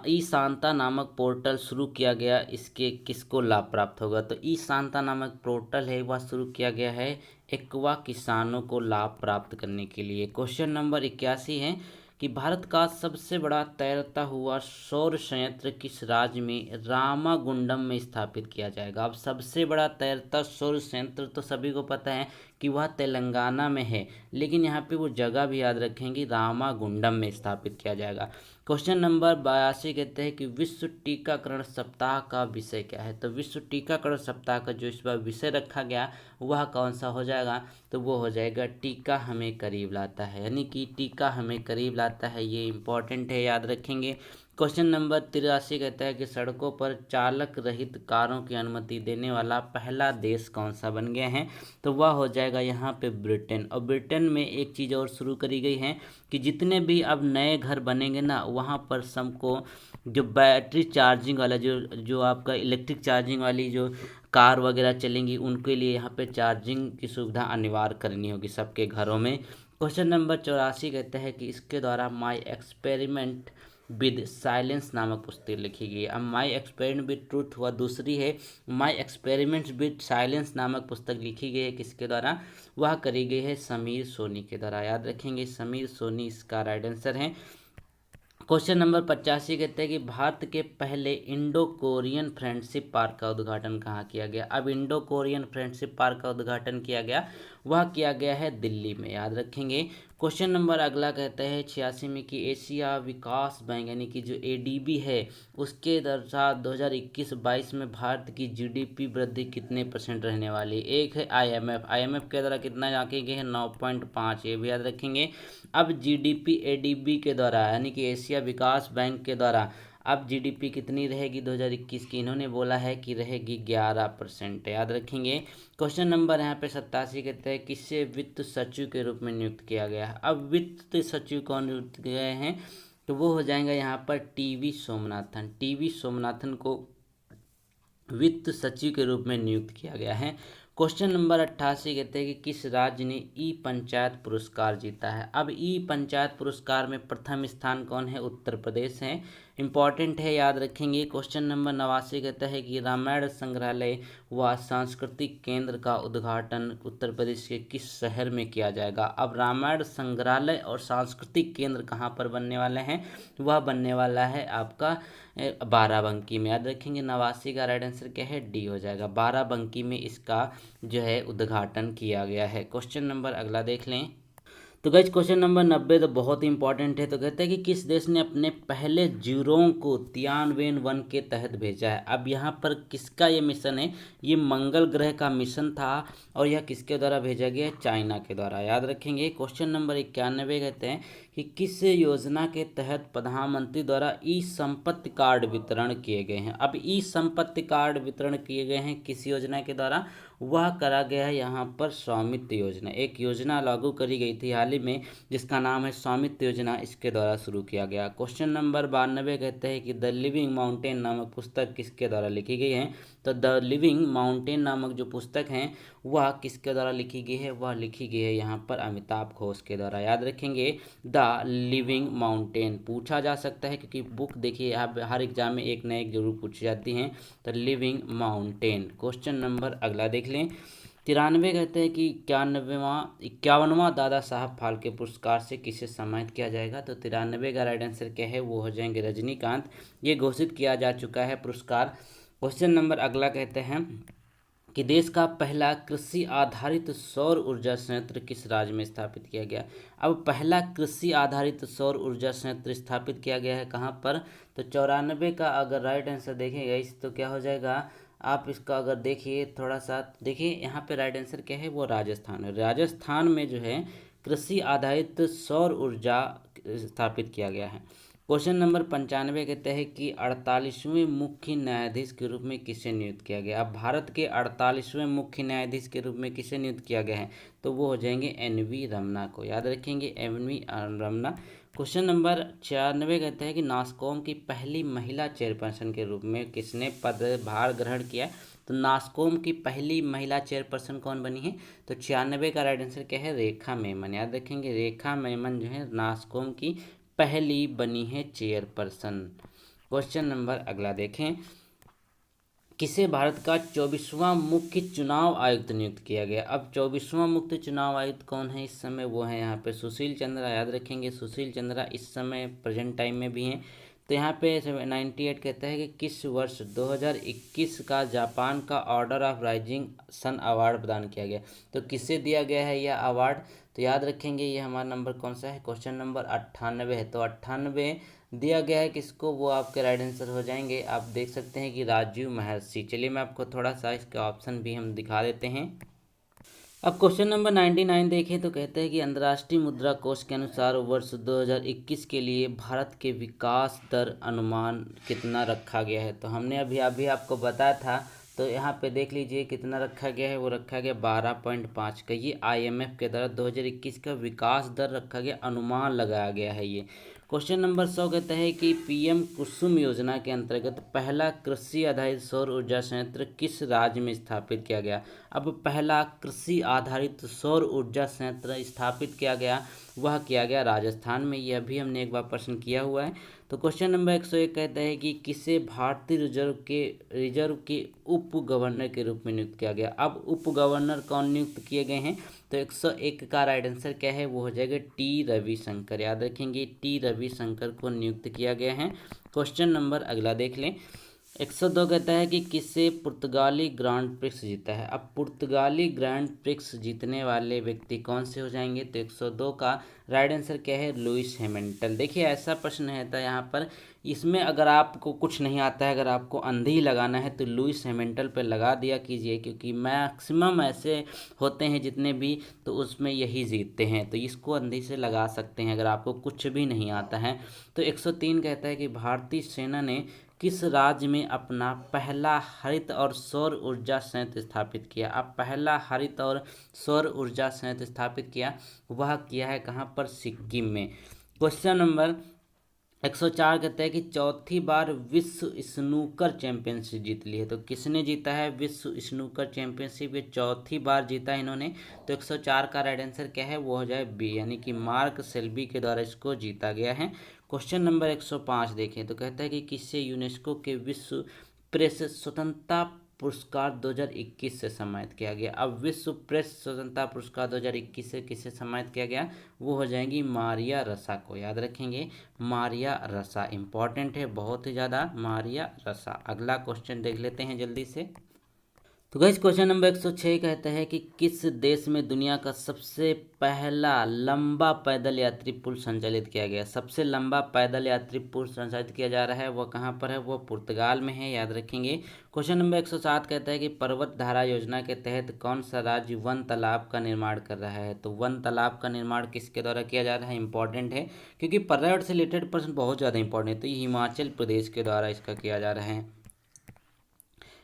Speaker 1: ई शांता नामक पोर्टल शुरू किया गया, इसके किसको लाभ प्राप्त होगा। तो ई शांता नामक पोर्टल है वह शुरू किया गया है एक्वा किसानों को लाभ प्राप्त करने के लिए। क्वेश्चन नंबर 81 है कि भारत का सबसे बड़ा तैरता हुआ सौर संयंत्र किस राज्य में रामागुंडम में स्थापित किया जाएगा। अब सबसे बड़ा तैरता सौर संयंत्र तो सभी को पता है कि वह तेलंगाना में है, लेकिन यहाँ पे वो जगह भी याद रखेंगे, रामागुंडम में स्थापित किया जाएगा। क्वेश्चन नंबर 82 कहते हैं कि विश्व टीकाकरण सप्ताह का विषय क्या है। तो विश्व टीकाकरण सप्ताह का जो इस बार विषय रखा गया वह कौन सा हो जाएगा, तो वो हो जाएगा टीका हमें करीब लाता है, यानी कि टीका हमें करीब लाता है, ये इंपॉर्टेंट है, याद रखेंगे। क्वेश्चन नंबर 83 कहता है कि सड़कों पर चालक रहित कारों की अनुमति देने वाला पहला देश कौन सा बन गया है। तो वह हो जाएगा यहाँ पे ब्रिटेन। और ब्रिटेन में एक चीज़ और शुरू करी गई है कि जितने भी अब नए घर बनेंगे ना, वहाँ पर सबको जो बैटरी चार्जिंग वाला जो आपका इलेक्ट्रिक चार्जिंग वाली जो कार वगैरह चलेंगी, उनके लिए यहाँ पे चार्जिंग की सुविधा अनिवार्य करनी होगी सबके घरों में। क्वेश्चन नंबर 84 कहता है कि इसके द्वारा माई एक्सपेरिमेंट विद साइलेंस नामक पुस्तक लिखी गई। अब माई एक्सपेरिमेंट विद ट्रूथ हुआ दूसरी है, माई एक्सपेरिमेंट्स विद साइलेंस नामक पुस्तक लिखी गई है किसके द्वारा, वह करी गई है समीर सोनी के द्वारा, याद रखेंगे समीर सोनी इसका राइट आंसर है। क्वेश्चन नंबर 85 कहते हैं कि भारत के पहले इंडो कोरियन फ्रेंडशिप पार्क का उद्घाटन कहाँ किया गया। अब इंडो कोरियन फ्रेंडशिप पार्क का उद्घाटन किया गया, वह किया गया है दिल्ली में, याद रखेंगे। क्वेश्चन नंबर अगला कहता है 86 में कि एशिया विकास बैंक यानी कि जो एडीबी है उसके दर्जा 2021-22 में भारत की जीडीपी वृद्धि कितने % रहने वाली। एक है आईएमएफ के द्वारा कितना आंके गए हैं 9.5, ये भी याद रखेंगे। अब जीडीपी एडीबी के द्वारा यानी कि एशिया विकास बैंक के द्वारा अब जीडीपी कितनी रहेगी 2021 की, इन्होंने बोला है कि रहेगी 11%, याद रखेंगे। क्वेश्चन नंबर यहाँ पे 87 कहते हैं किससे वित्त सचिव के रूप में नियुक्त किया गया। अब वित्त सचिव कौन नियुक्त किए गए हैं, तो वो हो जाएगा यहाँ पर टीवी सोमनाथन को वित्त सचिव के रूप में नियुक्त किया गया है। क्वेश्चन नंबर 88 कहते हैं कि किस राज्य ने ई पंचायत पुरस्कार जीता है। अब ई पंचायत पुरस्कार में प्रथम स्थान कौन है, उत्तर प्रदेश है। इंपॉर्टेंट है, याद रखेंगे। क्वेश्चन नंबर 89 कहता है कि रामायण संग्रहालय व सांस्कृतिक केंद्र का उद्घाटन उत्तर प्रदेश के किस शहर में किया जाएगा। अब रामायण संग्रहालय और सांस्कृतिक केंद्र कहाँ पर बनने वाले हैं, वह बनने वाला है आपका बाराबंकी में। याद रखेंगे 89 का राइट आंसर क्या है, डी हो जाएगा। बाराबंकी में इसका जो है उद्घाटन किया गया है। क्वेश्चन नंबर अगला देख लें। तो गाइज क्वेश्चन नंबर 90 तो बहुत ही इंपॉर्टेंट है। तो कहते हैं कि किस देश ने अपने पहले जीरों को तियानवेन-1 के तहत भेजा है। अब यहाँ पर किसका ये मिशन है, ये मंगल ग्रह का मिशन था और यह किसके द्वारा भेजा गया है, चाइना के द्वारा। याद रखेंगे। क्वेश्चन नंबर 91 कहते हैं कि किस योजना के तहत प्रधानमंत्री द्वारा ई संपत्ति कार्ड वितरण किए गए हैं। अब ई संपत्ति कार्ड वितरण किए गए हैं किस योजना के द्वारा, वह करा गया है यहाँ पर स्वामित्व योजना। एक योजना लागू करी गई थी हाल ही में जिसका नाम है स्वामित्व योजना, इसके द्वारा शुरू किया गया। क्वेश्चन नंबर 92 कहते हैं कि द लिविंग माउंटेन नामक पुस्तक किसके द्वारा लिखी गई है। तो द लिविंग माउंटेन नामक जो पुस्तक है वह किसके द्वारा लिखी गई है, वह लिखी गई है यहाँ पर अमिताभ घोष के द्वारा। याद रखेंगे द लिविंग माउंटेन पूछा जा सकता है क्योंकि बुक देखिए यहाँ हर एग्जाम में एक न एक जरूर पूछी जाती हैं। तो लिविंग माउंटेन। क्वेश्चन नंबर अगला देख लें। 93 कहते हैं कि 51वां दादा साहब फाल्के पुरस्कार से किसे सम्मानित किया जाएगा। तो 93 का राइट आंसर क्या है, वो हो जाएंगे रजनीकांत। ये घोषित किया जा चुका है पुरस्कार। क्वेश्चन नंबर अगला कहते हैं कि देश का पहला कृषि आधारित सौर ऊर्जा संयंत्र किस राज्य में स्थापित किया गया। अब पहला कृषि आधारित सौर ऊर्जा संयंत्र स्थापित किया गया है कहाँ पर। तो 94 का अगर राइट आंसर देखेंगे इस तो क्या हो जाएगा, आप इसका अगर देखिए थोड़ा सा देखिए यहाँ पे राइट आंसर क्या है, वो राजस्थान है। राजस्थान में जो है कृषि आधारित सौर ऊर्जा स्थापित किया गया है। क्वेश्चन नंबर 95 कहते हैं कि 48वें मुख्य न्यायाधीश के रूप में किसे नियुक्त किया गया। अब भारत के 48वें मुख्य न्यायाधीश के रूप में किसे नियुक्त किया गया है, तो वो हो जाएंगे एन.वी. रमन्ना को। याद रखेंगे एन.वी. रमन्ना। क्वेश्चन नंबर 96 कहते हैं कि नास्कॉम की पहली महिला चेयरपर्सन के रूप में किसने पदभार ग्रहण किया। तो नास्कॉम की पहली महिला चेयरपर्सन कौन बनी है। तो 96 का राइट आंसर क्या है, रेखा मेमन। याद रखेंगे रेखा मेमन जो है नास्कॉम की पहली बनी है चेयरपर्सन। क्वेश्चन नंबर अगला देखें। किसे भारत का 24वां मुख्य चुनाव आयुक्त नियुक्त किया गया। अब 24वां मुख्य चुनाव आयुक्त कौन है इस समय, वो है यहाँ पे सुशील चंद्रा। याद रखेंगे सुशील चंद्रा इस समय प्रेजेंट टाइम में भी हैं। तो यहाँ पे 98 कहता है कि किस वर्ष 2021 का जापान का order of rising sun award प्रदान किया गया। तो किसे दिया गया है यह अवार्ड। तो याद रखेंगे ये हमारा नंबर कौन सा है, क्वेश्चन नंबर 98 है। तो 98 दिया गया है किसको, वो आपके राइट आंसर हो जाएंगे। आप देख सकते हैं कि राजीव महर्षि। चलिए मैं आपको थोड़ा सा इसके ऑप्शन भी हम दिखा देते हैं। अब क्वेश्चन नंबर 99 देखें तो कहते हैं कि अंतर्राष्ट्रीय मुद्रा कोष के अनुसार वर्ष 2021 के लिए भारत के विकास दर अनुमान कितना रखा गया है। तो हमने अभी आपको बताया था। तो यहाँ पे देख लीजिए कितना रखा गया है, वो रखा गया 12.5 का। ये IMF के द्वारा 2021 का विकास दर रखा गया, अनुमान लगाया गया है ये। क्वेश्चन नंबर 100 कहता है कि PM कुसुम योजना के अंतर्गत पहला कृषि आधारित सौर ऊर्जा संयंत्र किस राज्य में स्थापित किया गया। अब पहला कृषि आधारित सौर ऊर्जा संयंत्र स्थापित किया गया, वह किया गया राजस्थान में। यह भी हमने एक बार प्रश्न किया हुआ है। तो क्वेश्चन नंबर 101 कहता है कि किसे भारतीय रिजर्व के उप गवर्नर के रूप में नियुक्त किया गया। अब उप गवर्नर कौन नियुक्त किए गए हैं। तो 101 का राइट आंसर क्या है, वो हो जाएगा टी रविशंकर। याद रखेंगे टी रविशंकर को नियुक्त किया गया है। क्वेश्चन नंबर अगला देख लें। 102 कहता है कि किसे पुर्तगाली ग्रांड प्रिक्स जीता है। अब पुर्तगाली ग्रैंड प्रिक्स जीतने वाले व्यक्ति कौन से हो जाएंगे। तो 102 का राइट आंसर क्या है, लुइस हैमिल्टन। देखिए ऐसा प्रश्न है था यहाँ पर, इसमें अगर आपको कुछ नहीं आता है, अगर आपको अंधी लगाना है तो लुइस हैमिल्टन पर लगा दिया कीजिए, क्योंकि मैक्सिमम ऐसे होते हैं जितने भी, तो उसमें यही जीतते हैं। तो इसको अंधी से लगा सकते हैं अगर आपको कुछ भी नहीं आता है। तो 103 कहता है कि भारतीय सेना ने किस राज्य में अपना पहला हरित और सौर ऊर्जा संयंत्र स्थापित किया। अब पहला हरित और सौर ऊर्जा संयंत्र स्थापित किया, वह किया है कहाँ पर, सिक्किम में। क्वेश्चन नंबर 104 कहता है कि चौथी बार विश्व स्नूकर चैंपियनशिप जीत ली है। तो किसने जीता है विश्व स्नूकर चैंपियनशिप? ये चौथी बार जीता है इन्होंने। तो 104 का राइट आंसर क्या है? वो हो जाए बी, यानी कि मार्क सेल्बी के द्वारा इसको जीता गया है। क्वेश्चन नंबर 105 देखें तो कहता है कि किससे यूनेस्को के विश्व प्रेस स्वतंत्रता पुरस्कार 2021 से सम्मानित किया गया। अब विश्व प्रेस स्वतंत्रता पुरस्कार 2021 से किसे सम्मानित किया गया? वो हो जाएंगी मारिया रसा को, याद रखेंगे मारिया रसा, इंपॉर्टेंट है बहुत ही ज़्यादा मारिया रसा। अगला क्वेश्चन देख लेते हैं जल्दी से। तो गाइस क्वेश्चन नंबर 106 कहता है कि किस देश में दुनिया का सबसे पहला लंबा पैदल यात्री पुल संचालित किया गया? सबसे लंबा पैदल यात्री पुल संचालित किया जा रहा है, वो कहाँ पर है? वो पुर्तगाल में है, याद रखेंगे। क्वेश्चन नंबर 107 कहता है कि पर्वत धारा योजना के तहत कौन सा राज्य वन तालाब का निर्माण कर रहा है? तो वन तालाब का निर्माण किसके द्वारा किया जा रहा है? इंपॉर्टेंट है क्योंकि पर्यावरण से रिलेटेड प्रश्न बहुत ज़्यादा इंपॉर्टेंट है। तो ये हिमाचल प्रदेश के द्वारा इसका किया जा रहा है।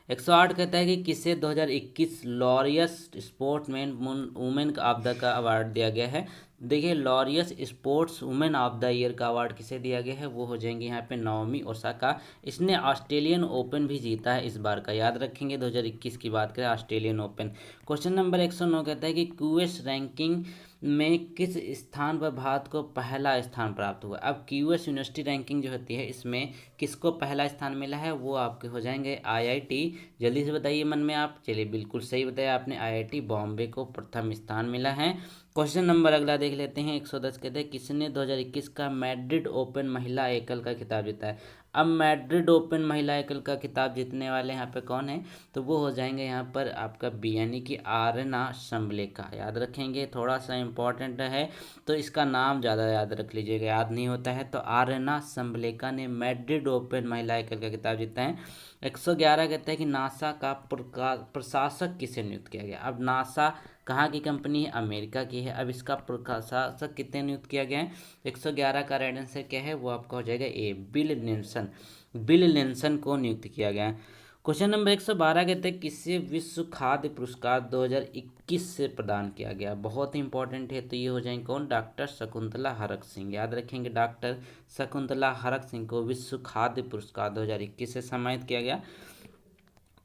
Speaker 1: 108 कहता है कि किसे 2021 Laureus sportsman women of the का अवार्ड दिया गया है? देखिए Laureus sports women of the year का अवार्ड किसे दिया गया है? वो हो जाएंगे यहाँ पे नाओमी ओसाका। इसने ऑस्ट्रेलियन ओपन भी जीता है इस बार का, याद रखेंगे। 2021 की बात करें ऑस्ट्रेलियन ओपन। क्वेश्चन नंबर 109 कहता है कि क्यूएस रैंकिंग में किस स्थान पर भारत को पहला स्थान प्राप्त हुआ? अब क्यूएस यूनिवर्सिटी रैंकिंग जो होती है इसमें किसको पहला स्थान मिला है? वो आपके हो जाएंगे आईआईटी। जल्दी से बताइए मन में आप। चलिए बिल्कुल सही बताया आपने, आईआईटी बॉम्बे को प्रथम स्थान मिला है। क्वेश्चन नंबर अगला देख लेते हैं। 110 कहते हैं किसने 2021 का मैड्रिड ओपन महिला एकल का खिताब जीता है? अब मैड्रिड ओपन महिला एकल का खिताब जीतने वाले यहाँ पे कौन है? तो वो हो जाएंगे यहाँ पर आपका बी, यानी कि आरना संबलेका, याद रखेंगे। थोड़ा सा इंपॉर्टेंट है तो इसका नाम ज़्यादा याद रख लीजिएगा, याद नहीं होता है। तो आरना संबलेका ने मैड्रिड ओपन महिला एकल का खिताब जीता है। 111 कहता है कि नासा का प्रशासक किसे नियुक्त किया गया? अब नासा कहाँ की कंपनी है? अमेरिका की है। अब इसका प्रशासक कितने नियुक्त किया गया है? 111 का राइट आंसर क्या है? वो आपका हो जाएगा ए, बिल नेल्सन। बिल नेल्सन को नियुक्त किया गया है। क्वेश्चन नंबर 112 कहते हैं किसे विश्व खाद्य पुरस्कार 2021 से प्रदान किया गया? बहुत ही इंपॉर्टेंट है। तो ये हो जाएंगे कौन? डॉक्टर शकुंतला हरक सिंह, याद रखेंगे। डॉक्टर शकुंतला हरक सिंह को विश्व खाद्य पुरस्कार 2021 से सम्मानित किया गया।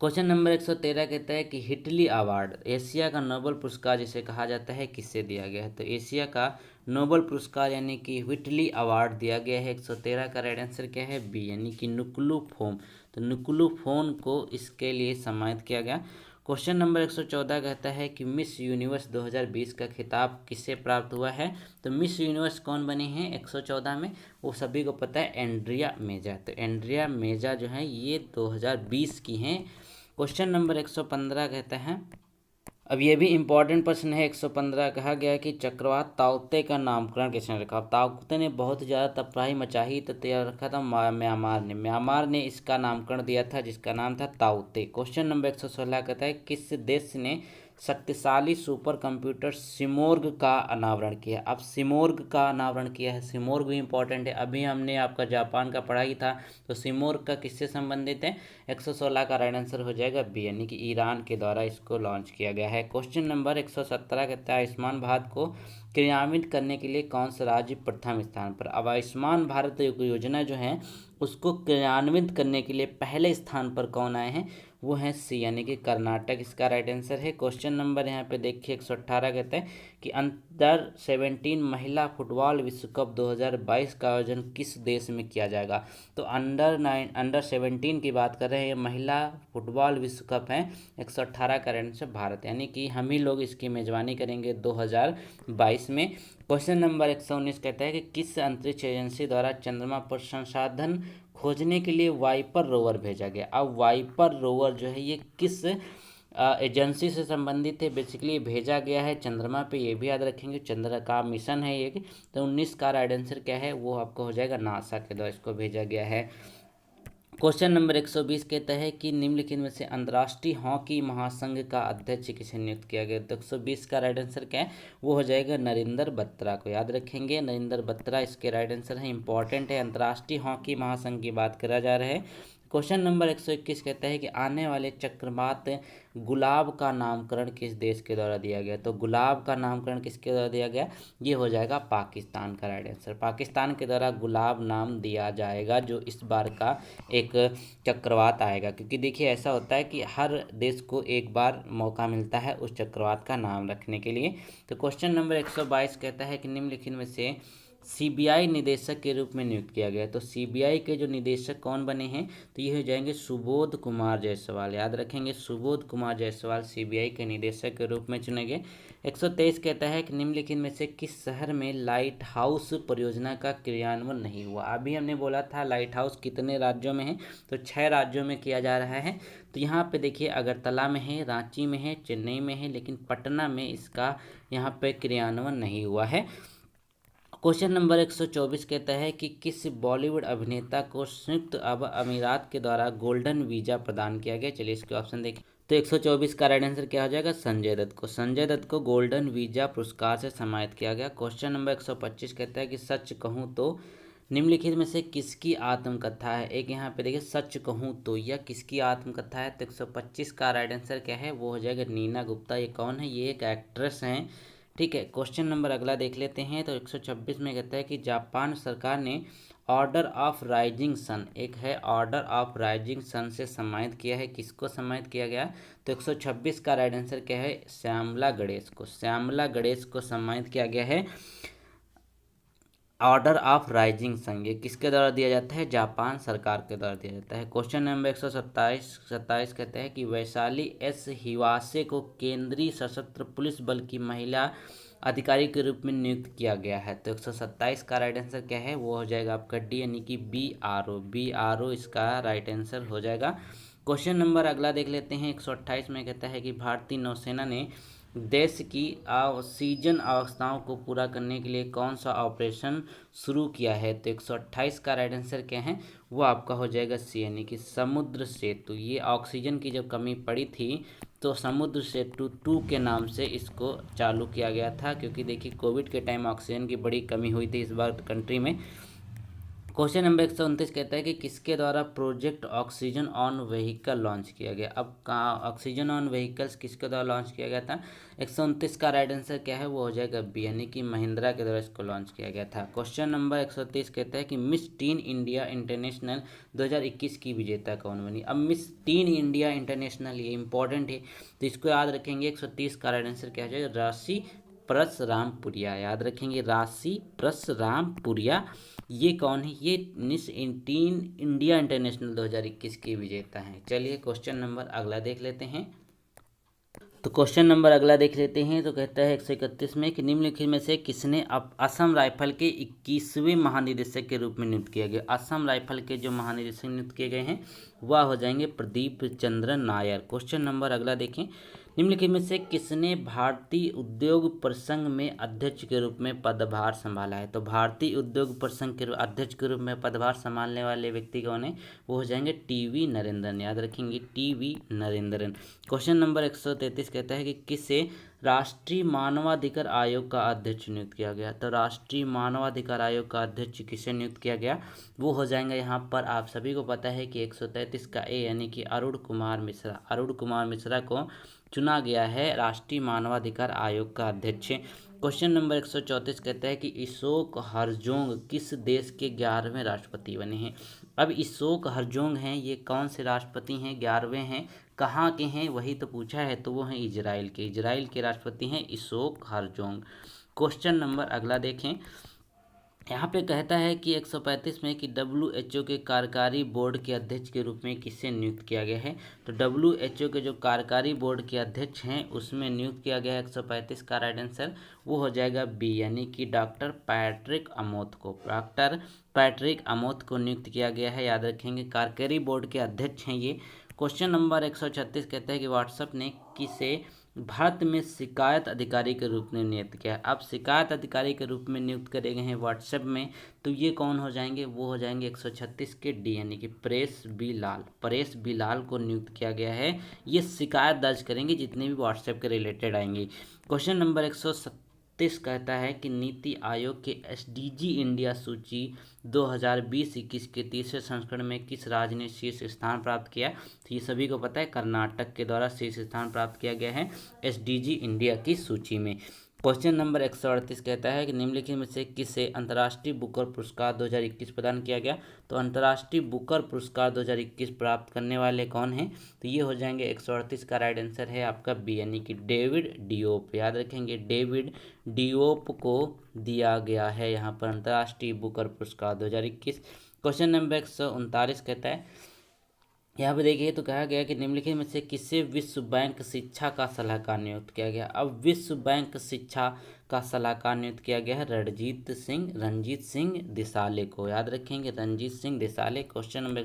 Speaker 1: क्वेश्चन नंबर 113 कहता है कि हिटली अवार्ड एशिया का नोबेल पुरस्कार जिसे कहा जाता है किससे दिया गया है? तो एशिया का नोबेल पुरस्कार यानी कि हिटली अवार्ड दिया गया है। 113 का राइट आंसर क्या है? बी, यानी कि नुकुलू फोम। तो नुकुलू फोम को इसके लिए सम्मानित किया गया। क्वेश्चन नंबर 114 कहता है कि मिस यूनिवर्स 2020 का खिताब किससे प्राप्त हुआ है? तो मिस यूनिवर्स कौन बनी है 114 में? वो सभी को पता है, एंड्रिया मेजा। तो एंड्रिया मेजा जो है ये 2020 की हैं। क्वेश्चन नंबर 115 कहता है, अब ये भी इम्पोर्टेंट प्रश्न है। 115 कहा गया है कि चक्रवात ताउते का नामकरण किसने रखा? ताउते ने बहुत ज़्यादा तबाही मचाही तो तैयार रखा था म्यांमार ने इसका नामकरण दिया था जिसका नाम था ताउते। क्वेश्चन नंबर 116 कहता है किस देश ने शक्तिशाली सुपर कंप्यूटर सिमोर्ग का अनावरण किया? अब सिमोर्ग का अनावरण किया है। सिमोर्ग भी इंपॉर्टेंट है, अभी हमने आपका जापान का पढ़ाई था। तो सिमोर्ग का किससे संबंधित है? 116 का राइट आंसर हो जाएगा बी, यानी कि ईरान के द्वारा इसको लॉन्च किया गया है। क्वेश्चन नंबर 117 कहता है आयुष्मान भारत को क्रियान्वित करने के लिए कौन सा राज्य प्रथम स्थान पर? अब आयुष्मान भारत योजना जो है उसको क्रियान्वित करने के लिए पहले स्थान पर कौन आए हैं? वो है सी, यानी कि कर्नाटक इसका राइट आंसर है। क्वेश्चन नंबर यहाँ पे देखिए 118 कहते हैं कि अंडर 17 महिला फुटबॉल विश्व कप 2022 का आयोजन किस देश में किया जाएगा? तो अंडर 17 की बात कर रहे हैं, महिला फुटबॉल विश्व कप है। 118 का राइट आंसर भारत, यानी कि हम ही लोग इसकी मेजबानी करेंगे 2022 में। क्वेश्चन नंबर 119 कहता है कि किस अंतरिक्ष एजेंसी द्वारा चंद्रमा पर संसाधन खोजने के लिए वाइपर रोवर भेजा गया? अब वाइपर रोवर जो है ये किस एजेंसी से संबंधित है? बेसिकली भेजा गया है चंद्रमा पे, ये भी याद रखेंगे। चंद्र का मिशन है ये। तो 19 का राइट आंसर क्या है? वो आपको हो जाएगा नासा के द्वारा इसको भेजा गया है। क्वेश्चन नंबर 120 कहता है कि निम्नलिखित में से अंतर्राष्ट्रीय हॉकी महासंघ का अध्यक्ष किसे नियुक्त किया गया? तो 120 का राइट आंसर क्या है? वो हो जाएगा नरेंद्र बत्रा को, याद रखेंगे। नरेंद्र बत्रा इसके राइट आंसर है, इंपॉर्टेंट है। अंतर्राष्ट्रीय हॉकी महासंघ की बात करा जा रहा है। क्वेश्चन नंबर 121 कहता है कि आने वाले चक्रवात गुलाब का नामकरण किस देश के द्वारा दिया गया। तो गुलाब का नामकरण किसके द्वारा दिया गया, ये हो जाएगा पाकिस्तान का राइट आंसर। पाकिस्तान के द्वारा गुलाब नाम दिया जाएगा जो इस बार का एक चक्रवात आएगा, क्योंकि देखिए ऐसा होता है कि हर देश को एक बार मौका मिलता है उस चक्रवात का नाम रखने के लिए। तो क्वेश्चन नंबर 122 कहता है कि निम्नलिखित में से सीबीआई निदेशक के रूप में नियुक्त किया गया। तो सीबीआई के जो निदेशक कौन बने हैं, तो ये हो जाएंगे सुबोध कुमार जायसवाल। याद रखेंगे, सुबोध कुमार जायसवाल सीबीआई के निदेशक के रूप में चुने गए। 123 कहता है कि निम्नलिखित में से किस शहर में लाइट हाउस परियोजना का क्रियान्वयन नहीं हुआ। अभी हमने बोला था लाइट हाउस कितने राज्यों में है, तो 6 राज्यों में किया जा रहा है। तो यहाँ पे देखिए अगरतला में है, रांची में है, चेन्नई में है, लेकिन पटना में इसका यहाँ पे क्रियान्वयन नहीं हुआ है। क्वेश्चन नंबर 124 कहता है कि किस बॉलीवुड अभिनेता को संयुक्त अरब अमीरात के द्वारा गोल्डन वीजा प्रदान किया गया। चलिए इसके ऑप्शन देखें। तो 124 का राइट आंसर क्या हो जाएगा, संजय दत्त को। संजय दत्त को गोल्डन वीजा पुरस्कार से सम्मानित किया गया। क्वेश्चन नंबर 125 कहता है कि सच कहूँ तो निम्नलिखित में से किसकी आत्मकथा है। एक यहाँ पे देखिए सच कहूँ तो यह किसकी आत्मकथा है। तो 125 का राइट आंसर क्या है, वो हो जाएगा नीना गुप्ता। ये कौन है, ये एक एक्ट्रेस हैं। ठीक है, क्वेश्चन नंबर अगला देख लेते हैं। तो 126 में कहता है कि जापान सरकार ने ऑर्डर ऑफ राइजिंग सन, एक है ऑर्डर ऑफ राइजिंग सन से सम्मानित किया है। किसको सम्मानित किया गया। तो 126 का राइट आंसर क्या है, श्यामला गणेश को। श्यामला गणेश को सम्मानित किया गया है ऑर्डर ऑफ राइजिंग सन। ये किसके द्वारा दिया जाता है, जापान सरकार के द्वारा दिया जाता है। क्वेश्चन नंबर 127 कहते हैं कि वैशाली एस हिवासे को केंद्रीय सशस्त्र पुलिस बल की महिला अधिकारी के रूप में नियुक्त किया गया है। तो 127 का राइट आंसर क्या है, वो हो जाएगा आपका डी यानी कि BRO इसका राइट आंसर हो जाएगा। क्वेश्चन नंबर अगला देख लेते हैं। 128 में कहता है कि भारतीय नौसेना ने देश की ऑक्सीजन आवश्यकताओं को पूरा करने के लिए कौन सा ऑपरेशन शुरू किया है। तो 128 का राइट आंसर क्या है, वो आपका हो जाएगा सी यानी कि समुद्र सेतु। ये ऑक्सीजन की जब कमी पड़ी थी तो समुद्र सेतु 2 के नाम से इसको चालू किया गया था, क्योंकि देखिए कोविड के टाइम ऑक्सीजन की बड़ी कमी हुई थी इस बार कंट्री में। क्वेश्चन नंबर 129 कहता है कि किसके द्वारा project oxygen on vehicle launch किया गया। अब कहाँ ऑक्सीजन ऑन व्हीकल्स किसके द्वारा लॉन्च किया गया था। 129 का राइट आंसर क्या है, वो हो जाएगा बी यानी कि महिंद्रा के द्वारा इसको लॉन्च किया गया था। क्वेश्चन नंबर 130 कहता है कि मिस टीन इंडिया इंटरनेशनल 2021 की विजेता कौन बनी। अब मिस टीन इंडिया इंटरनेशनल ये इंपॉर्टेंट है, तो इसको याद रखेंगे। 130 का राइट आंसर क्या हो जाएगा, राशि परसरामपुरिया। याद रखेंगे, राशि परसरामपुरिया। ये कौन है, ये मिस इंडिया इंटरनेशनल 2021 की विजेता हैं। चलिए क्वेश्चन नंबर अगला देख लेते हैं। तो क्वेश्चन नंबर अगला देख लेते हैं। तो कहता है 131 में कि निम्नलिखित में से किसने असम राइफल के 21वें महानिदेशक के रूप में नियुक्त किया गया। असम राइफल के जो महानिदेशक नियुक्त किए गए हैं वह हो जाएंगे प्रदीप चंद्र नायर। क्वेश्चन नंबर अगला देखें। निम्नलिखित में से किसने भारतीय उद्योग प्रसंघ में अध्यक्ष के रूप में पदभार संभाला है। तो भारतीय उद्योग प्रसंघ के अध्यक्ष के रूप में पदभार संभालने वाले व्यक्ति कौन है, वो हो जाएंगे टीवी नरेंद्रन। याद रखेंगे, टीवी नरेंद्रन। क्वेश्चन नंबर 133 कहता है कि किसे राष्ट्रीय मानवाधिकार आयोग का अध्यक्ष नियुक्त किया गया। तो राष्ट्रीय मानवाधिकार आयोग का अध्यक्ष किसे नियुक्त किया गया, वो हो जाएंगे यहाँ पर आप सभी को पता है कि 133 का ए यानी कि अरुण कुमार मिश्रा। अरुण कुमार मिश्रा को चुना गया है राष्ट्रीय मानवाधिकार आयोग का अध्यक्ष। क्वेश्चन नंबर 134 कहता है कि अशोक हरजोंग किस देश के 11वें राष्ट्रपति बने हैं। अब अशोक हरजोंग हैं, ये कौन से राष्ट्रपति हैं, 11वें हैं, कहाँ के हैं, वही तो पूछा है। तो वो हैं इजराइल के। इजराइल के राष्ट्रपति हैं अशोक हरजोंग। क्वेश्चन नंबर अगला देखें। यहाँ पे कहता है कि 135 में कि WHO के कार्यकारी बोर्ड के अध्यक्ष के रूप में किसे नियुक्त किया गया है। तो WHO के जो कार्यकारी बोर्ड के अध्यक्ष हैं उसमें नियुक्त किया गया है 135 का राइट आंसर वो हो जाएगा बी यानी कि डॉक्टर पैट्रिक अमोथ को। डॉक्टर पैट्रिक अमोथ को नियुक्त किया गया है। याद रखेंगे, कार्यकारी बोर्ड के अध्यक्ष हैं ये। क्वेश्चन नंबर 136 कहता है कि व्हाट्सएप ने किसे भारत में शिकायत अधिकारी के रूप में नियुक्त किया है। अब शिकायत अधिकारी के रूप में नियुक्त करे गए हैं व्हाट्सएप में, तो ये कौन हो जाएंगे, वो हो जाएंगे 136 के डी यानी कि परेश बी लाल। परेश बी लाल को नियुक्त किया गया है। ये शिकायत दर्ज करेंगे जितने भी व्हाट्सएप के रिलेटेड आएंगे। क्वेश्चन नंबर 138 कहता है कि नीति आयोग के एसडीजी इंडिया सूची 2020-21 के तीसरे संस्करण में किस राज्य ने शीर्ष स्थान प्राप्त किया। तो ये सभी को पता है, कर्नाटक के द्वारा शीर्ष स्थान प्राप्त किया गया है एसडीजी इंडिया की सूची में। क्वेश्चन नंबर 138 कहता है कि निम्नलिखित में से किसे अंतर्राष्ट्रीय बुकर पुरस्कार 2021 प्रदान किया गया। तो अंतर्राष्ट्रीय बुकर पुरस्कार 2021 प्राप्त करने वाले कौन हैं। तो ये हो जाएंगे 138 का राइट आंसर है आपका बी, यानी कि डेविड डिओप। याद रखेंगे, डेविड डिओप को दिया गया है यहाँ पर अंतर्राष्ट्रीय बुकर पुरस्कार 2021। क्वेश्चन नंबर 139 कहता है, यहाँ पे देखिए तो कहा गया कि निम्नलिखित में से किसे विश्व बैंक शिक्षा का सलाहकार नियुक्त किया गया। अब विश्व बैंक शिक्षा का सलाहकार नियुक्त किया गया है रणजीत सिंह दिसाले को। याद रखेंगे, रणजीत सिंह दिसाले। क्वेश्चन नंबर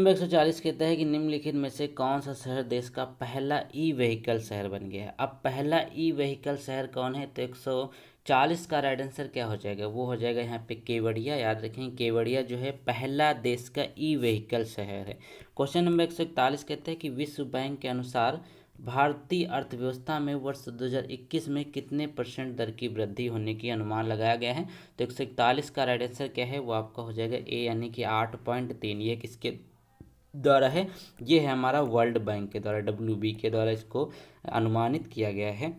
Speaker 1: 140 कहता है कि निम्नलिखित में से कौन सा शहर देश का पहला ई व्हीकल शहर बन गया है। अब पहला ई व्हीकल शहर कौन है। तो 140 का राइट आंसर क्या हो जाएगा, वो हो जाएगा यहाँ पे केवड़िया। याद रखें, केवड़िया जो है पहला देश का ई व्हीकल शहर है। क्वेश्चन नंबर 141 कहते हैं कि विश्व बैंक के अनुसार भारतीय अर्थव्यवस्था में वर्ष 2021 में कितने % दर की वृद्धि होने की अनुमान लगाया गया है। तो 141 का राइट आंसर क्या है, वो आपका हो जाएगा ए, यानी कि 8.3। ये किसके द्वारा है, ये है हमारा वर्ल्ड बैंक के द्वारा, WB के द्वारा इसको अनुमानित किया गया है।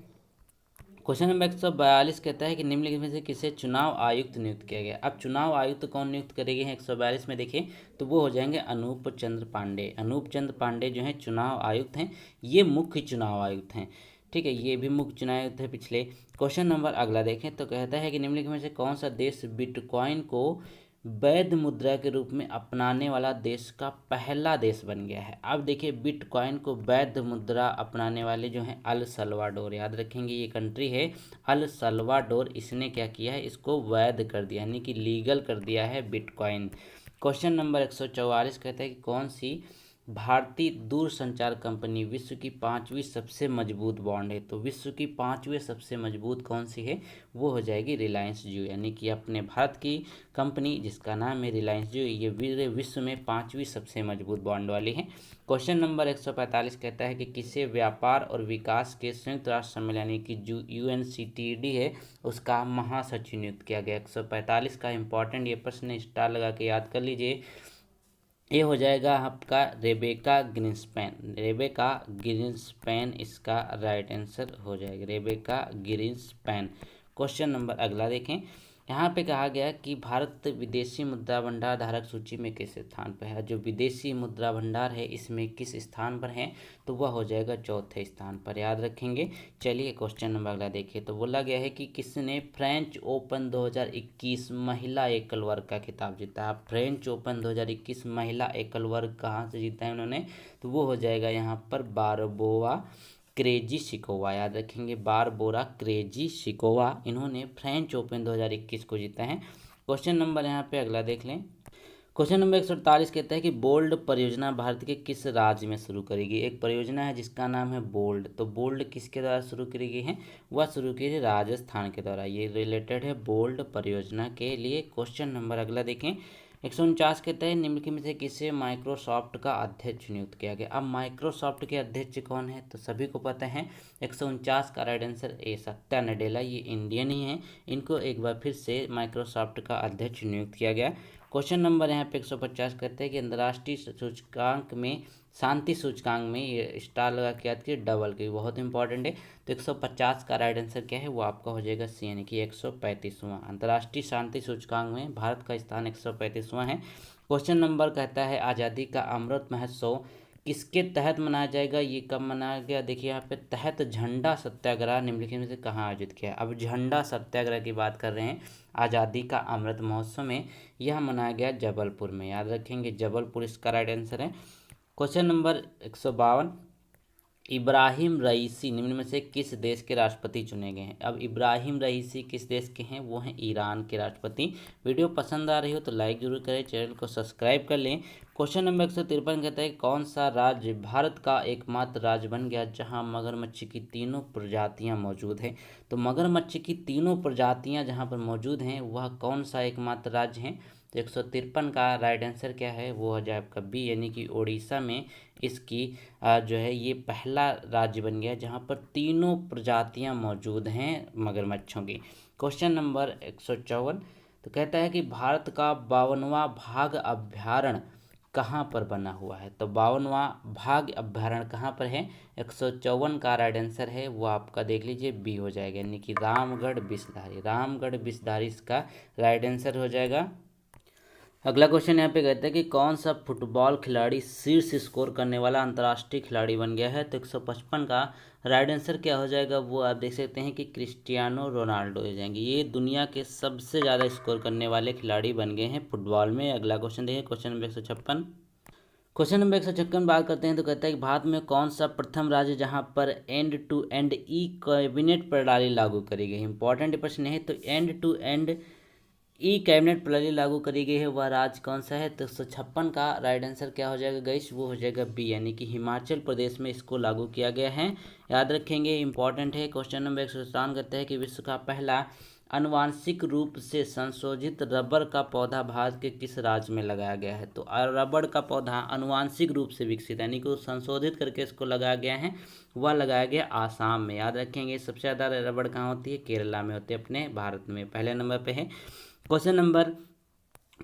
Speaker 1: क्वेश्चन नंबर 142 कहता है कि निम्नलिखित में से किसे चुनाव आयुक्त नियुक्त किया गया। अब चुनाव आयुक्त कौन नियुक्त करेंगे 142 में देखें तो वो हो जाएंगे अनूप चंद्र पांडे। अनूप चंद्र पांडे जो है चुनाव आयुक्त हैं, ये मुख्य चुनाव आयुक्त हैं। ठीक है, ये भी मुख्य चुनाव आयुक्त है पिछले। क्वेश्चन नंबर अगला देखें तो कहता है कि निम्नलिखित में से कौन सा देश बिटकॉइन को वैध मुद्रा के रूप में अपनाने वाला देश का पहला देश बन गया है। अब देखिए, बिटकॉइन को वैध मुद्रा अपनाने वाले जो हैं अल सल्वाडोर। याद रखेंगे, ये कंट्री है अल सल्वाडोर। इसने क्या किया है, इसको वैध कर दिया, यानी कि लीगल कर दिया है बिटकॉइन। क्वेश्चन नंबर 144 कहता है कि कौन सी भारतीय दूरसंचार कंपनी विश्व की 5वीं सबसे मजबूत बॉन्ड है। तो विश्व की 5वीं सबसे मजबूत कौन सी है, वो हो जाएगी रिलायंस जियो, यानी कि अपने भारत की कंपनी जिसका नाम है रिलायंस जियो, ये विश्व में 5वीं सबसे मजबूत बॉन्ड वाली है। क्वेश्चन नंबर 145 कहता है कि किसे व्यापार और विकास के संयुक्त राष्ट्र सम्मेलन, यानी कि जो UNCTAD है, उसका महासचिव नियुक्त किया गया। 145 का इंपॉर्टेंट ये प्रश्न स्टार लगा के याद कर लीजिए। ये हो जाएगा आपका रेबेका ग्रीन्सपैन। रेबेका ग्रीन्सपैन इसका राइट आंसर हो जाएगा, रेबेका ग्रीन्सपैन। क्वेश्चन नंबर अगला देखें, यहाँ पे कहा गया कि भारत विदेशी मुद्रा भंडार धारक सूची में किस स्थान पर है। जो विदेशी मुद्रा भंडार है इसमें किस स्थान पर है, तो वह हो जाएगा चौथे स्थान पर। याद रखेंगे। चलिए क्वेश्चन नंबर अगला देखिए तो बोला गया है कि किसने फ्रेंच ओपन 2021 महिला एकल वर्ग का खिताब जीता। फ्रेंच ओपन 2021 महिला एकल वर्ग कहाँ से जीता है उन्होंने, तो वो हो जाएगा यहाँ पर बारबोवा क्रेजिशिकोवा। याद रखेंगे, बारबोरा क्रेजिशिकोवा, इन्होंने फ्रेंच ओपन 2021 को जीता है। क्वेश्चन नंबर यहाँ पे अगला देख लें। क्वेश्चन नंबर 148 कहता है कि बोल्ड परियोजना भारत के किस राज्य में शुरू करी गई। एक परियोजना है जिसका नाम है बोल्ड। तो बोल्ड किसके द्वारा शुरू करी गई है, वह शुरू की है राजस्थान के द्वारा। ये रिलेटेड है बोल्ड परियोजना के लिए। क्वेश्चन नंबर अगला देखें। 149 कहता है निम्नलिखित में से किसे माइक्रोसॉफ्ट का अध्यक्ष नियुक्त किया गया। अब माइक्रोसॉफ्ट के अध्यक्ष कौन है, तो सभी को पता है 149 का right answer A, Satya Nadella. ये इंडियन ही है, इनको एक बार फिर से माइक्रोसॉफ्ट का अध्यक्ष नियुक्त किया गया। क्वेश्चन नंबर यहाँ पे 150 कहते हैं कि अंतर्राष्ट्रीय सूचकांक में शांति सूचकांक में ये स्टार लगा के याद किए डबल की, बहुत इंपॉर्टेंट है। तो 150 का राइट आंसर क्या है, वो आपका हो जाएगा सी, यानी कि 135वां। अंतर्राष्ट्रीय शांति सूचकांक में भारत का स्थान 135वां है। क्वेश्चन नंबर कहता है आज़ादी का अमृत महोत्सव किसके तहत मनाया जाएगा, ये कब मनाया गया। देखिए यहाँ पे तहत झंडा सत्याग्रह निम्नलिखित में से कहाँ आयोजित किया। अब झंडा सत्याग्रह की बात कर रहे हैं आज़ादी का अमृत महोत्सव में, यह मनाया गया जबलपुर में। याद रखेंगे, जबलपुर इसका राइट आंसर है। क्वेश्चन नंबर 152, इब्राहिम रईसी निम्न में से किस देश के राष्ट्रपति चुने गए हैं। अब इब्राहिम रईसी किस देश के हैं, वो हैं ईरान के राष्ट्रपति। वीडियो पसंद आ रही हो तो लाइक जरूर करें, चैनल को सब्सक्राइब कर लें। क्वेश्चन नंबर 153 कहता है कौन सा राज्य भारत का एकमात्र राज्य बन गया जहां मगरमच्छ की तीनों प्रजातियां मौजूद हैं। तो मगरमच्छ की तीनों प्रजातियां जहां पर मौजूद हैं वह कौन सा एकमात्र राज्य है, तो 153 का राइट आंसर क्या है, वो हो जाए आपका बी, यानी कि उड़ीसा में इसकी जो है ये पहला राज्य बन गया जहाँ पर तीनों प्रजातियाँ मौजूद हैं मगरमच्छों की। क्वेश्चन नंबर 154, तो कहता है कि भारत का 52वां बाघ अभ्यारण्य कहाँ पर बना हुआ है। तो 52वां बाघ अभ्यारण्य कहाँ पर है, 154 का राइट आंसर है वो आपका देख लीजिए बी हो जाएगा, यानी कि रामगढ़ बिस्दारी। रामगढ़ बिस्दारी इसका राइट आंसर हो जाएगा। अगला क्वेश्चन यहाँ पे कहते हैं कि कौन सा फुटबॉल खिलाड़ी शीर्ष स्कोर करने वाला अंतर्राष्ट्रीय खिलाड़ी बन गया है। तो 155 का राइट आंसर क्या हो जाएगा, वो आप देख सकते हैं कि क्रिस्टियानो रोनाल्डो हो जाएंगे। ये दुनिया के सबसे ज़्यादा स्कोर करने वाले खिलाड़ी बन गए हैं फुटबॉल में। अगला क्वेश्चन देखिए, क्वेश्चन नंबर 156। क्वेश्चन नंबर 156 बात करते हैं, तो कहता है कि भारत में कौन सा प्रथम राज्य जहां पर end to end e cabinet प्रणाली लागू करी गई है। इंपॉर्टेंट प्रश्न है, तो end to end e cabinet प्रणाली लागू करी गई है वह राज्य कौन सा है। तो 156 का राइट आंसर क्या हो जाएगा गाइस, वो हो जाएगा बी, यानी कि हिमाचल प्रदेश में इसको लागू किया गया है। याद रखेंगे, इंपॉर्टेंट है। क्वेश्चन नंबर 157 कहते हैं कि विश्व का पहला आनुवांशिक रूप से संशोधित रबर का पौधा भारत के किस राज्य में लगाया गया है। तो रबर का पौधा आनुवांशिक रूप से विकसित यानी कि संशोधित करके इसको लगाया गया है, वह लगाया गया आसाम में। याद रखेंगे, सबसे ज़्यादा रबर कहाँ होती है, केरला में होती है अपने भारत में, पहले नंबर पे है। क्वेश्चन नंबर,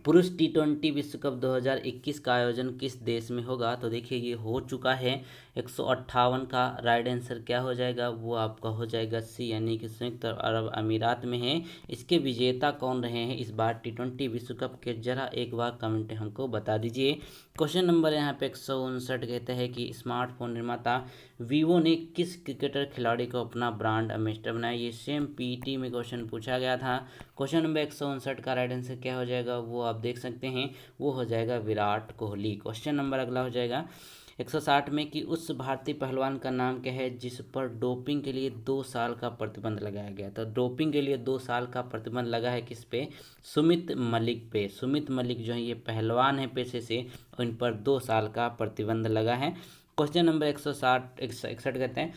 Speaker 1: पुरुष T20 विश्व कप 2021 का आयोजन किस देश में होगा। तो देखिए ये हो चुका है। 158 का राइट आंसर क्या हो जाएगा, वो आपका हो जाएगा सी, यानी कि संयुक्त अरब अमीरात में है। इसके विजेता कौन रहे हैं इस बार T20 विश्व कप के, जरा एक बार कमेंट हमको बता दीजिए। क्वेश्चन नंबर यहाँ पे 159 कहते हैं कि स्मार्टफोन निर्माता वीवो ने किस क्रिकेटर खिलाड़ी को अपना ब्रांड एम्बेसडर बनाया। ये सेम पीटी में क्वेश्चन पूछा गया था। क्वेश्चन नंबर 159 का राइट आंसर क्या हो जाएगा, वो आप देख सकते हैं, वो हो जाएगा विराट कोहली। क्वेश्चन नंबर अगला हो जाएगा 160 में कि उस भारतीय पहलवान का नाम क्या है जिस पर डोपिंग के लिए 2 साल का प्रतिबंध लगाया गया। तो डोपिंग के लिए 2 साल का प्रतिबंध लगा है किस पे, सुमित मलिक पे। सुमित मलिक जो है ये पहलवान है पेशे से, इन पर 2 साल का प्रतिबंध लगा है। क्वेश्चन नंबर 161 कहते हैं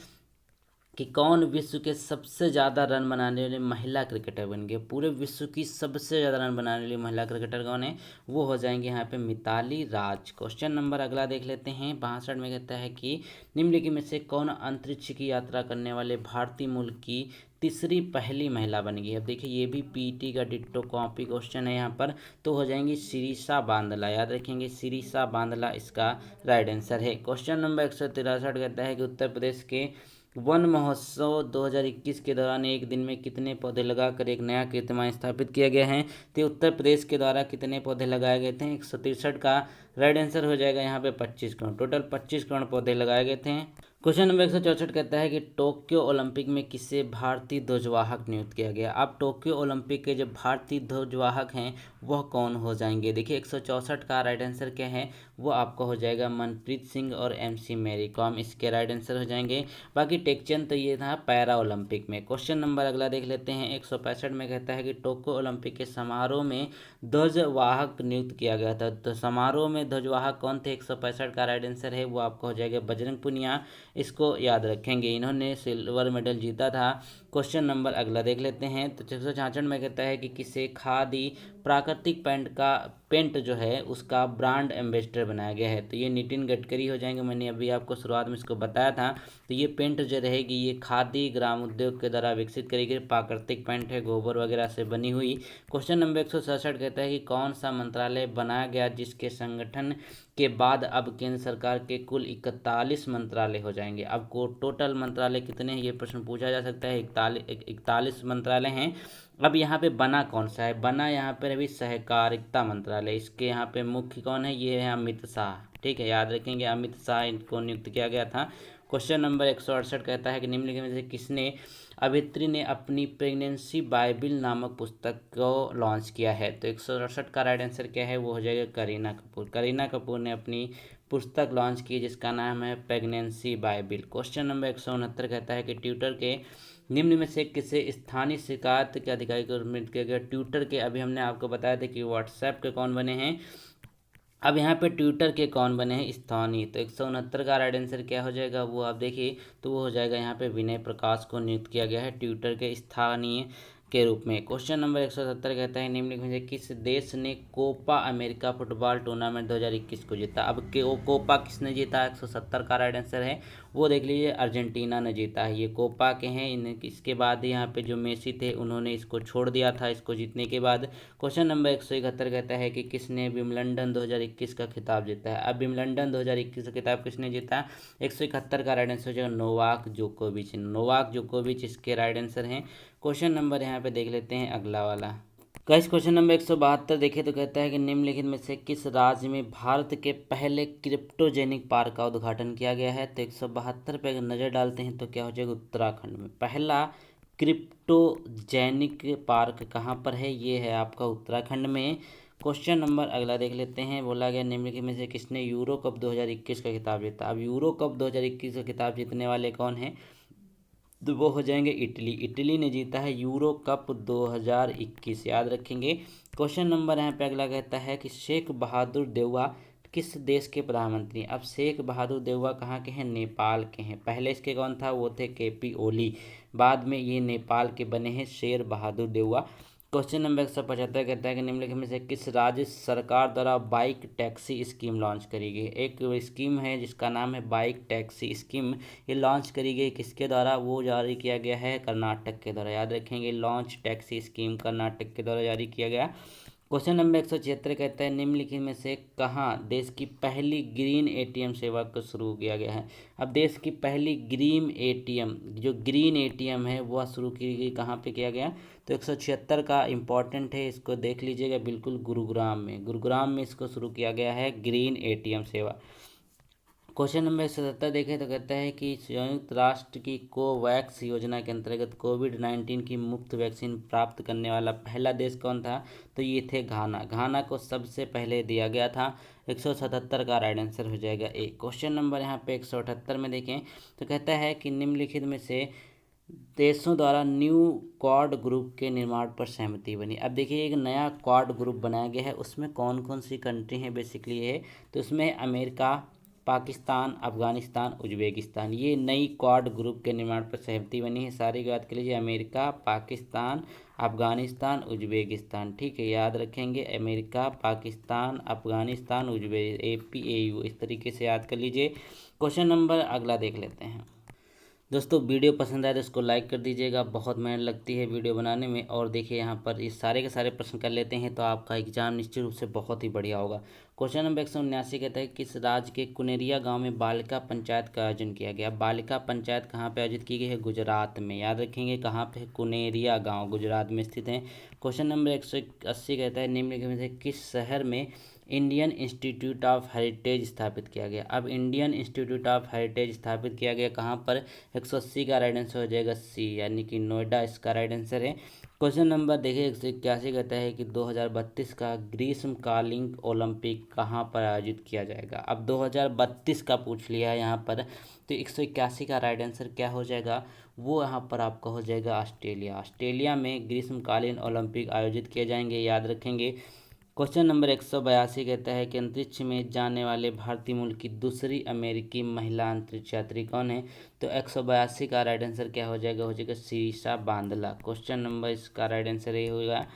Speaker 1: कि कौन विश्व के सबसे ज़्यादा रन बनाने वाले महिला क्रिकेटर बन गए। पूरे विश्व की सबसे ज़्यादा रन बनाने वाली महिला क्रिकेटर कौन है, वो हो जाएंगे यहाँ पे मिताली राज। क्वेश्चन नंबर अगला देख लेते हैं 62 में कहता है कि निम्नलिखित में से कौन अंतरिक्ष की यात्रा करने वाले भारतीय मूल की तीसरी पहली महिला बन गई। अब देखिए ये भी पीटी का डिट्टो कॉपी क्वेश्चन है यहाँ पर, तो हो जाएंगी शिरीषा बांदला। याद रखेंगे, शिरीषा बांदला इसका राइट आंसर है। क्वेश्चन नंबर 163 कहता है कि उत्तर प्रदेश के वन महोत्सव 2021 के दौरान एक दिन में कितने पौधे लगाकर एक नया कीर्तिमान स्थापित किया गया है। तो उत्तर प्रदेश के द्वारा कितने पौधे लगाए गए थे, 163 का राइट आंसर हो जाएगा यहाँ पे 25 करोड़, टोटल 25 करोड़ पौधे लगाए गए थे। क्वेश्चन नंबर 164 कहता है कि टोक्यो ओलंपिक में किसे भारतीय ध्वजवाहक नियुक्त किया गया। अब टोक्यो ओलंपिक के जो भारतीय ध्वजवाहक हैं वह कौन हो जाएंगे। देखिए 164 का राइट आंसर क्या है, वो आपका हो जाएगा मनप्रीत सिंह और MC मैरी कॉम, इसके राइट आंसर हो जाएंगे। बाकी टेकचंद तो ये था पैरा ओलंपिक में। क्वेश्चन नंबर अगला देख लेते हैं 165 में कहता है कि टोक्यो ओलंपिक के समारोह में ध्वजवाहक नियुक्त किया गया था। तो समारोह में ध्वजवाहक कौन थे, 165 का राइट आंसर है वो आपका हो जाएगा बजरंग पुनिया। इसको याद रखेंगे, इन्होंने सिल्वर मेडल जीता था। क्वेश्चन नंबर अगला देख लेते हैं, तो 166 में कहता है कि किसे खादी प्राकृतिक पेंट जो है उसका ब्रांड एम्बेसडर बनाया गया है। तो ये नितिन गडकरी हो जाएंगे, मैंने अभी आपको शुरुआत में इसको बताया था। तो ये पेंट जो रहेगी ये खादी ग्राम उद्योग के द्वारा विकसित करी गई प्राकृतिक पेंट है, गोबर वगैरह से बनी हुई। क्वेश्चन नंबर 167 कहता है कि कौन सा मंत्रालय बनाया गया जिसके संगठन के बाद अब केंद्र सरकार के कुल 41 मंत्रालय हो जाएंगे। अब को टोटल मंत्रालय कितने हैं ये प्रश्न पूछा जा सकता है, 41 मंत्रालय हैं। अब यहाँ पे बना कौन सा है, बना यहाँ पर अभी सहकारिता मंत्रालय, इसके यहाँ पे मुख्य कौन है, ये है अमित शाह। ठीक है, याद रखेंगे अमित शाह इनको नियुक्त किया गया था। क्वेश्चन नंबर 168 कहता है कि निम्नलिखित में से किसने अभिनेत्री ने अपनी प्रेगनेंसी बाइबिल नामक पुस्तक को लॉन्च किया है। तो 168 का राइट आंसर क्या है, वो हो जाएगा करीना कपूर। करीना कपूर ने अपनी पुस्तक लॉन्च की जिसका नाम है प्रेगनेंसी बाइबिल। क्वेश्चन नंबर 169 कहता है कि ट्विटर के निम्न में से किसे स्थानीय शिकायत के अधिकारी को नियुक्त किया गया। ट्विटर के अभी हमने आपको बताया था कि व्हाट्सएप के कौन बने हैं, अब यहाँ पे ट्विटर के कौन बने हैं स्थानीय। तो 169 का राइट आंसर क्या हो जाएगा, वो आप देखिए, तो वो हो जाएगा यहाँ पे विनय प्रकाश को नियुक्त किया गया है ट्विटर के स्थानीय के रूप में। क्वेश्चन नंबर 170 कहता है निम्नलिखित में से किस देश ने कोपा अमेरिका फुटबॉल टूर्नामेंट 2021 को जीता। अब वो कोपा किसने जीता, 170 का राइट आंसर है वो देख लीजिए, अर्जेंटीना ने जीता है। ये कोपा के हैं। इसके बाद यहाँ पे जो मेसी थे उन्होंने इसको छोड़ दिया था इसको जीतने के बाद। क्वेश्चन नंबर 171 कहता है कि किसने विम्बलडन 2021 का खिताब जीता है। अब विम्बलडन 2021 का खिताब किसने जीता, 171 का राइट आंसर जो नोवाक जोकोविच। नोवाक जोकोविच इसके राइट आंसर हैं। क्वेश्चन नंबर यहाँ पे देख लेते हैं अगला वाला। गाइस क्वेश्चन नंबर 172 देखें तो कहता है कि निम्नलिखित में से किस राज्य में भारत के पहले क्रिप्टोजेनिक पार्क का उद्घाटन किया गया है। तो 172 पे अगर नज़र डालते हैं तो क्या हो जाएगा, उत्तराखंड में पहला क्रिप्टोजेनिक पार्क कहाँ पर है, ये है आपका उत्तराखंड में। क्वेश्चन नंबर अगला देख लेते हैं। बोला गया निम्नलिखित में से किसने यूरो कप 2021 का खिताब जीता। अब यूरो कप 2021 का खिताब जीतने वाले कौन हैं, तो वो हो जाएंगे इटली। इटली ने जीता है यूरो कप 2021, याद रखेंगे। क्वेश्चन नंबर यहाँ पे अगला कहता है कि शेख बहादुर देउवा किस देश के प्रधानमंत्री। अब शेख बहादुर देउवा कहाँ के हैं, नेपाल के हैं। पहले इसके कौन था, वो थे केपी ओली, बाद में ये नेपाल के बने हैं शेर बहादुर देउवा। क्वेश्चन नंबर 175 कहता है कि निम्नलिखित में से किस राज्य सरकार द्वारा बाइक टैक्सी स्कीम लॉन्च करी गई। एक स्कीम है जिसका नाम है बाइक टैक्सी स्कीम, ये लॉन्च करी गई किसके द्वारा, वो जारी किया गया है कर्नाटक के द्वारा। याद रखेंगे, लॉन्च टैक्सी स्कीम कर्नाटक के द्वारा जारी किया गया। क्वेश्चन नंबर 176 कहता है निम्नलिखित में से कहाँ देश की पहली ग्रीन एटीएम सेवा को शुरू किया गया है। अब देश की पहली ग्रीन एटीएम, जो ग्रीन एटीएम है वह शुरू की गई कहाँ पे किया गया, तो 176 का इम्पॉर्टेंट है, इसको देख लीजिएगा बिल्कुल, गुरुग्राम में। गुरुग्राम में इसको शुरू किया गया है ग्रीन एटीएम सेवा। क्वेश्चन नंबर 177 देखें तो कहता है कि संयुक्त राष्ट्र की कोवैक्स योजना के अंतर्गत कोविड-19 की मुफ्त वैक्सीन प्राप्त करने वाला पहला देश कौन था, तो ये थे घाना। घाना को सबसे पहले दिया गया था। 177 का राइट आंसर हो जाएगा ए। क्वेश्चन नंबर यहाँ पे 178 में देखें तो कहता है कि निम्नलिखित में से देशों द्वारा न्यू क्वाड ग्रुप के निर्माण पर सहमति बनी। अब देखिए एक नया क्वाड ग्रुप बनाया गया है, उसमें कौन कौन सी कंट्री हैं बेसिकली है, तो उसमें अमेरिका, पाकिस्तान, अफगानिस्तान, उज्बेकिस्तान, ये नई क्वाड ग्रुप के निर्माण पर सहमति बनी है। सारी बात कर लीजिए, अमेरिका, पाकिस्तान, अफगानिस्तान, उज्बेकिस्तान, ठीक है, याद रखेंगे अमेरिका, पाकिस्तान, अफगानिस्तान, APAU, इस तरीके से याद कर लीजिए। क्वेश्चन नंबर अगला देख लेते हैं। दोस्तों वीडियो पसंद आए तो इसको लाइक कर दीजिएगा, बहुत मेहनत लगती है वीडियो बनाने में। और देखिए यहाँ पर ये सारे के सारे प्रश्न कर लेते हैं तो आपका एग्जाम निश्चित रूप से बहुत ही बढ़िया होगा। क्वेश्चन नंबर 179 कहता है किस राज्य के कुनेरिया गांव में बालिका पंचायत का आयोजन किया गया। बालिका पंचायत कहाँ पे आयोजित की गई है, गुजरात में। याद रखेंगे कहाँ पे, कुनेरिया गाँव गुजरात में स्थित है। क्वेश्चन नंबर 180 कहता है निम्नलिखित में से किस शहर में इंडियन इंस्टीट्यूट ऑफ हेरिटेज स्थापित किया गया। अब इंडियन इंस्टीट्यूट ऑफ हेरिटेज स्थापित किया गया कहाँ पर, 180 का राइट आंसर हो जाएगा सी, यानी कि नोएडा इसका राइट आंसर है। क्वेश्चन नंबर देखिए 181 कहता है कि 2032 का ग्रीष्मकालीन ओलंपिक कहाँ पर आयोजित किया जाएगा। अब 2032 का पूछ लिया है यहाँ पर, तो 181 का राइट आंसर क्या हो जाएगा, वो यहाँ पर आपका हो जाएगा ऑस्ट्रेलिया। ऑस्ट्रेलिया में ग्रीष्मकालीन ओलंपिक आयोजित किए जाएंगे, याद रखेंगे। क्वेश्चन नंबर 182 कहता है कि अंतरिक्ष में जाने वाले भारतीय मूल की दूसरी अमेरिकी महिला अंतरिक्ष यात्री कौन है, तो 182 का राइट आंसर क्या हो जाएगा शीशा बांदला। क्वेश्चन नंबर इसका राइट आंसर ये होगा।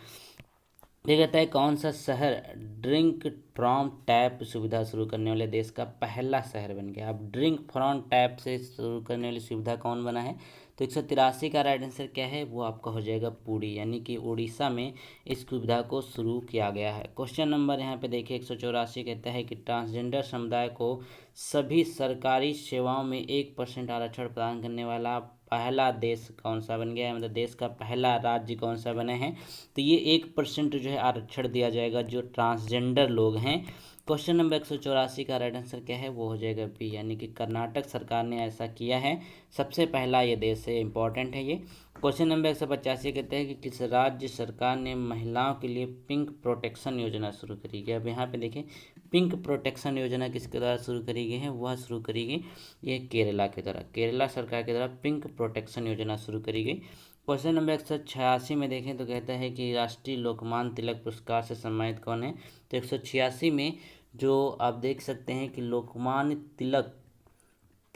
Speaker 1: ये कहता है कौन सा शहर ड्रिंक फ्रॉम टैप सुविधा शुरू करने वाले देश का पहला शहर बन गया। अब ड्रिंक फ्रॉम टैप से शुरू करने वाली सुविधा कौन बना है, तो 183 का राइट आंसर क्या है, वो आपका हो जाएगा पुरी, यानी कि उड़ीसा में इस सुविधा को शुरू किया गया है। क्वेश्चन नंबर यहाँ पे देखिए 184 कहता है कि ट्रांसजेंडर समुदाय को सभी सरकारी सेवाओं में 1% आरक्षण प्रदान करने वाला पहला देश कौन सा बन गया है, मतलब देश का पहला राज्य कौन सा बने हैं, तो ये 1% जो है आरक्षण दिया जाएगा जो ट्रांसजेंडर लोग हैं। क्वेश्चन नंबर 184 का राइट आंसर क्या है, वो हो जाएगा बी, यानी कि कर्नाटक सरकार ने ऐसा किया है, सबसे पहला ये देश है, इंपॉर्टेंट है ये। क्वेश्चन नंबर 185 कहते हैं कि किस राज्य सरकार ने महिलाओं के लिए पिंक प्रोटेक्शन योजना शुरू करी गई। अब यहाँ पे देखें पिंक प्रोटेक्शन योजना किसके द्वारा शुरू करी गई है, वह शुरू करी गई ये केरला के द्वारा, केरला सरकार के द्वारा पिंक प्रोटेक्शन योजना शुरू करी गई। क्वेश्चन नंबर 186 में देखें तो कहता है कि राष्ट्रीय लोकमान्य तिलक पुरस्कार से सम्मानित कौन है, तो 186 में जो आप देख सकते हैं कि लोकमान्य तिलक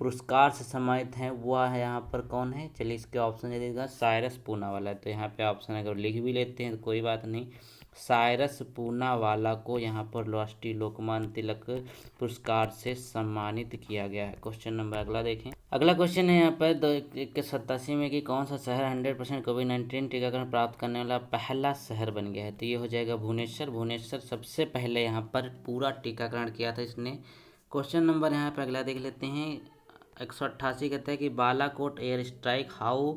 Speaker 1: पुरस्कार से सम्मानित हैं वह है यहाँ पर कौन है? चलिए इसके ऑप्शन दे देगा, साइरस पूनावाला। तो यहाँ पे ऑप्शन अगर लिख भी लेते हैं तो कोई बात नहीं, साइरस पूनावाला को यहाँ पर राष्ट्रीय लोकमान्य तिलक पुरस्कार से सम्मानित किया गया है। क्वेश्चन नंबर अगला देखें। अगला क्वेश्चन है यहाँ पर 1987 में कि कौन सा शहर 100% कोविड-19 टीकाकरण प्राप्त करने वाला पहला शहर बन गया है? तो ये हो जाएगा भुवनेश्वर। भुवनेश्वर सबसे पहले यहाँ पर पूरा टीकाकरण किया था इसने। क्वेश्चन नंबर यहाँ पर अगला देख लेते हैं। 188 कहता है कि Balakot air strike how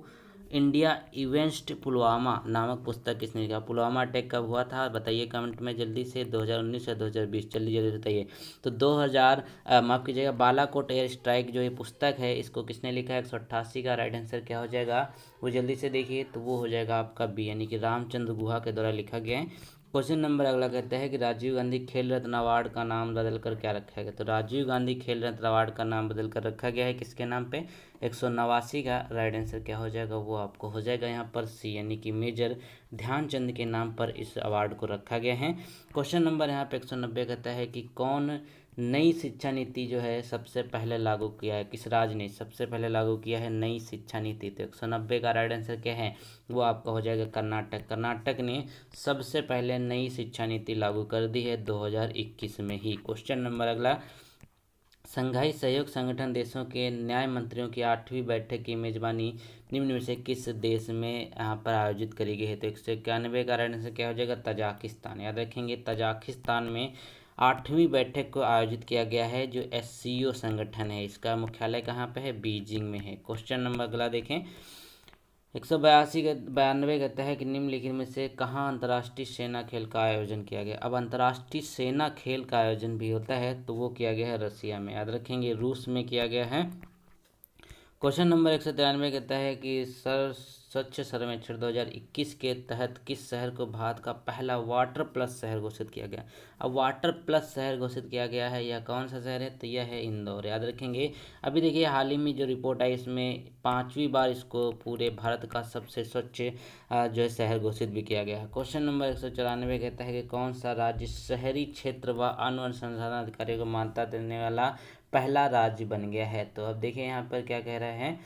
Speaker 1: India avenged Pulwama नामक पुस्तक किसने लिखा? पुलवामा अटैक कब हुआ था बताइए कमेंट में जल्दी से, 2019 या 2020? जल्दी जल्दी बताइए। तो 2000 माफ़ कीजिएगा, बालाकोट एयर स्ट्राइक जो ये पुस्तक है इसको किसने लिखा है? 188 का राइट आंसर क्या हो जाएगा वो जल्दी से देखिए, तो वो हो जाएगा आपका बी, यानी कि रामचंद्र गुहा के द्वारा लिखा गया है। क्वेश्चन नंबर अगला कहता है कि राजीव गांधी खेल रत्न अवार्ड का नाम बदलकर क्या रखा गया? तो राजीव गांधी खेल रत्न अवार्ड का नाम बदलकर रखा गया है किसके नाम पे? 189 का राइट आंसर क्या हो जाएगा वो आपको हो जाएगा यहाँ पर सी, यानी कि मेजर ध्यानचंद के नाम पर इस अवार्ड को रखा गया है। क्वेश्चन नंबर यहाँ पे 190 कहता है कि कौन नई शिक्षा नीति जो है सबसे पहले लागू किया है? किस राज्य ने सबसे पहले लागू किया है नई शिक्षा नीति? तो 190 का राइट आंसर क्या है वो आपका हो जाएगा कर्नाटक। कर्नाटक ने सबसे पहले नई शिक्षा नीति लागू कर दी है 2021 में ही। क्वेश्चन नंबर अगला, संघाई सहयोग संगठन देशों के न्याय मंत्रियों की 8वीं बैठक की मेजबानी निम्न में से किस देश में यहाँ पर आयोजित करी गई है? तो 191 का राइट आंसर क्या हो जाएगा? तजाकिस्तान। याद रखेंगे तजाकिस्तान में 8वीं बैठक को आयोजित किया गया है। जो SCO संगठन है इसका मुख्यालय कहाँ पे है? बीजिंग में है। क्वेश्चन नंबर अगला देखें। 192 कहता है कि निम्नलिखित में से कहाँ अंतर्राष्ट्रीय सेना खेल का आयोजन किया गया? अब अंतर्राष्ट्रीय सेना खेल का आयोजन भी होता है तो वो किया गया है रसिया में। याद रखेंगे रूस में किया गया है। क्वेश्चन नंबर 193 कहता है कि स्वच्छ सर्वेक्षण 2021 के तहत किस शहर को भारत का पहला वाटर प्लस शहर घोषित किया गया? अब वाटर प्लस शहर घोषित किया गया है, यह कौन सा शहर है? तो यह है इंदौर। याद रखेंगे। अभी देखिए हाल ही में जो रिपोर्ट आई इसमें 5वीं बार इसको पूरे भारत का सबसे स्वच्छ जो है शहर घोषित भी किया गया है। क्वेश्चन नंबर 194 कहता है कि कौन सा राज्य शहरी क्षेत्र व अन्य अनुसंधान अधिकारियों को मान्यता देने वाला पहला राज्य बन गया है? तो अब देखिए यहाँ पर क्या कह रहा है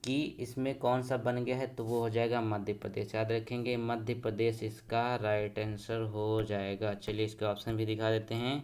Speaker 1: कि इसमें कौन सा बन गया है, तो वो हो जाएगा मध्य प्रदेश। याद रखेंगे मध्य प्रदेश इसका राइट आंसर हो जाएगा। चलिए इसके ऑप्शन भी दिखा देते हैं।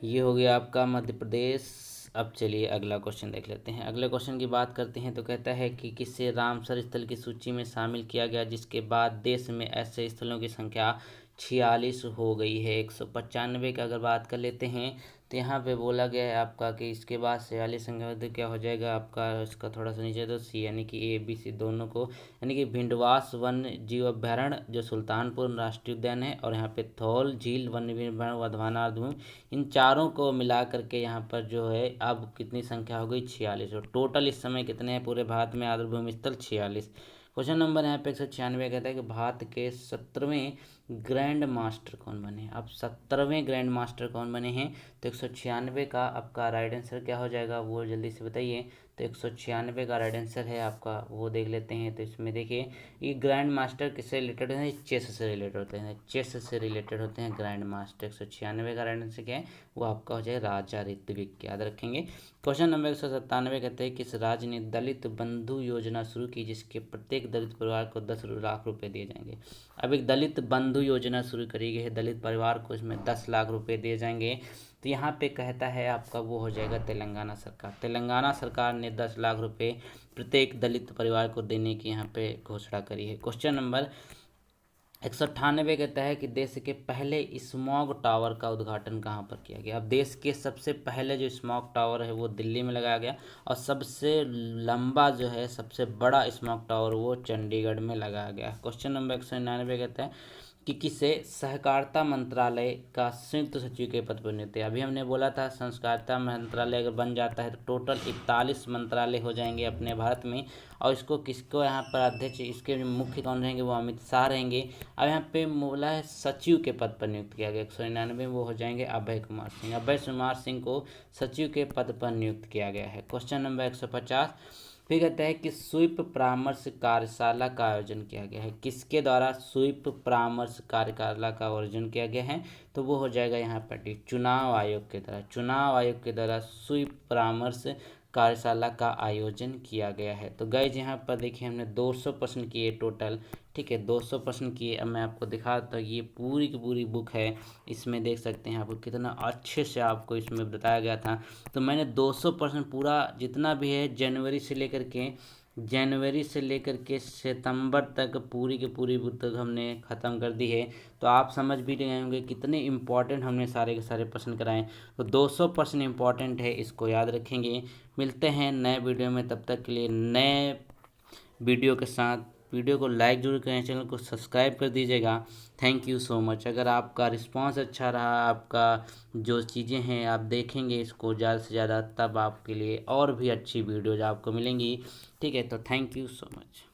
Speaker 1: ये हो गया आपका मध्य प्रदेश। अब चलिए अगला क्वेश्चन देख लेते हैं। अगले क्वेश्चन की बात करते हैं तो कहता है कि किसे रामसर स्थल की सूची में शामिल किया गया जिसके बाद देश में ऐसे स्थलों की संख्या 46 हो गई है? 195 का अगर बात कर लेते हैं तो यहाँ पे बोला गया है आपका कि इसके बाद 46 संख्या तो क्या हो जाएगा आपका, इसका थोड़ा सा नीचे तो सी, यानी कि ABC दोनों को, यानी कि भिंडवास वन्य जीव अभ्यारण्य जो सुल्तानपुर राष्ट्रीय उद्यान है और यहाँ पे थौल झील वन्य जीव अभ्यारण्य वधवाना आर्द्रभूमि, इन चारों को मिला करके यहाँ पर जो है अब कितनी संख्या हो गई? 46। और टोटल इस समय कितने हैं पूरे भारत में आर्द्रभूमि स्थल? 46। क्वेश्चन नंबर यहाँ पे 196 कहता है कि भारत के 17वें ग्रैंड मास्टर कौन बने? अब 17वें ग्रैंड मास्टर कौन बने हैं? तो 196 का आपका राइट आंसर क्या हो जाएगा वो जल्दी से बताइए। तो 196 का राइट आंसर है आपका वो देख लेते हैं। तो इसमें देखिए ये ग्रैंड मास्टर किससे रिलेटेड होते हैं? चेस से रिलेटेड होते हैं। चेस से रिलेटेड होते हैं ग्रैंड मास्टर। 196 का राइट आंसर क्या है वो आपका हो जाएगा राजा ऋत्विक। याद रखेंगे। क्वेश्चन नंबर 197 कहते हैं किस राज्य ने दलित बंधु योजना शुरू की जिसके प्रत्येक दलित परिवार को 10 लाख रुपए दिए जाएंगे? अब एक दलित बंधु योजना शुरू करी गई है, दलित परिवार को इसमें 10 लाख रुपए दिए जाएंगे। तो यहाँ पे कहता है आपका वो हो जाएगा तेलंगाना सरकार। तेलंगाना सरकार ने 10 लाख रुपए प्रत्येक दलित परिवार को देने की यहाँ पे घोषणा करी है। क्वेश्चन नंबर 198 कहता है कि देश के पहले स्मॉग टावर का उद्घाटन कहाँ पर किया गया? अब देश के सबसे पहले जो स्मॉग टावर है वो दिल्ली में लगाया गया और सबसे लंबा जो है सबसे बड़ा स्मॉग टावर वो चंडीगढ़ में लगाया गया। क्वेश्चन नंबर 199 कहता है कि किसे सहकारिता मंत्रालय का संयुक्त सचिव के पद पर नियुक्त है? अभी हमने बोला था सहकारिता मंत्रालय अगर बन जाता है तो टोटल 41 मंत्रालय हो जाएंगे अपने भारत में और इसको किसको यहाँ पर अध्यक्ष इसके मुख्य कौन रहेंगे? वो अमित शाह रहेंगे। अब यहाँ पे बोला है सचिव के पद पर नियुक्त किया गया 199 वो हो जाएंगे अभय कुमार सिंह। अभय कुमार सिंह को सचिव के पद पर नियुक्त किया गया है। क्वेश्चन नंबर 150 फिर कहता है कि स्वीप परामर्श कार्यशाला का आयोजन किया गया है? किसके द्वारा स्वीप परामर्श कार्यशाला का आयोजन किया गया है? तो वो हो जाएगा यहाँ पर चुनाव आयोग के द्वारा। चुनाव आयोग के द्वारा स्वीप परामर्श कार्यशाला का आयोजन किया गया है। तो गाइज यहाँ पर देखिए हमने 200 प्रश्न किए टोटल, ठीक है, 200 प्रश्न किए। अब मैं आपको दिखाता हूँ, ये पूरी की पूरी बुक है, इसमें देख सकते हैं आपको कितना अच्छे से आपको इसमें बताया गया था। तो मैंने 200 प्रश्न पूरा जितना भी है जनवरी से लेकर के सितंबर तक पूरी की पूरी बुक तक हमने ख़त्म कर दी है। तो आप समझ भी रहे होंगे कितने इम्पॉर्टेंट हमने सारे के सारे प्रश्न कराए। तो 200 प्रश्न इम्पॉर्टेंट है, इसको याद रखेंगे। मिलते हैं नए वीडियो में, तब तक के लिए नए वीडियो के साथ। वीडियो को लाइक जरूर करें, चैनल को सब्सक्राइब कर दीजिएगा। Thank you so much. अगर आपका रिस्पांस अच्छा रहा, आपका जो चीज़ें हैं आप देखेंगे इसको ज़्यादा से ज़्यादा, तब आपके लिए और भी अच्छी वीडियोज़ आपको मिलेंगी, ठीक है। तो थैंक यू सो मच।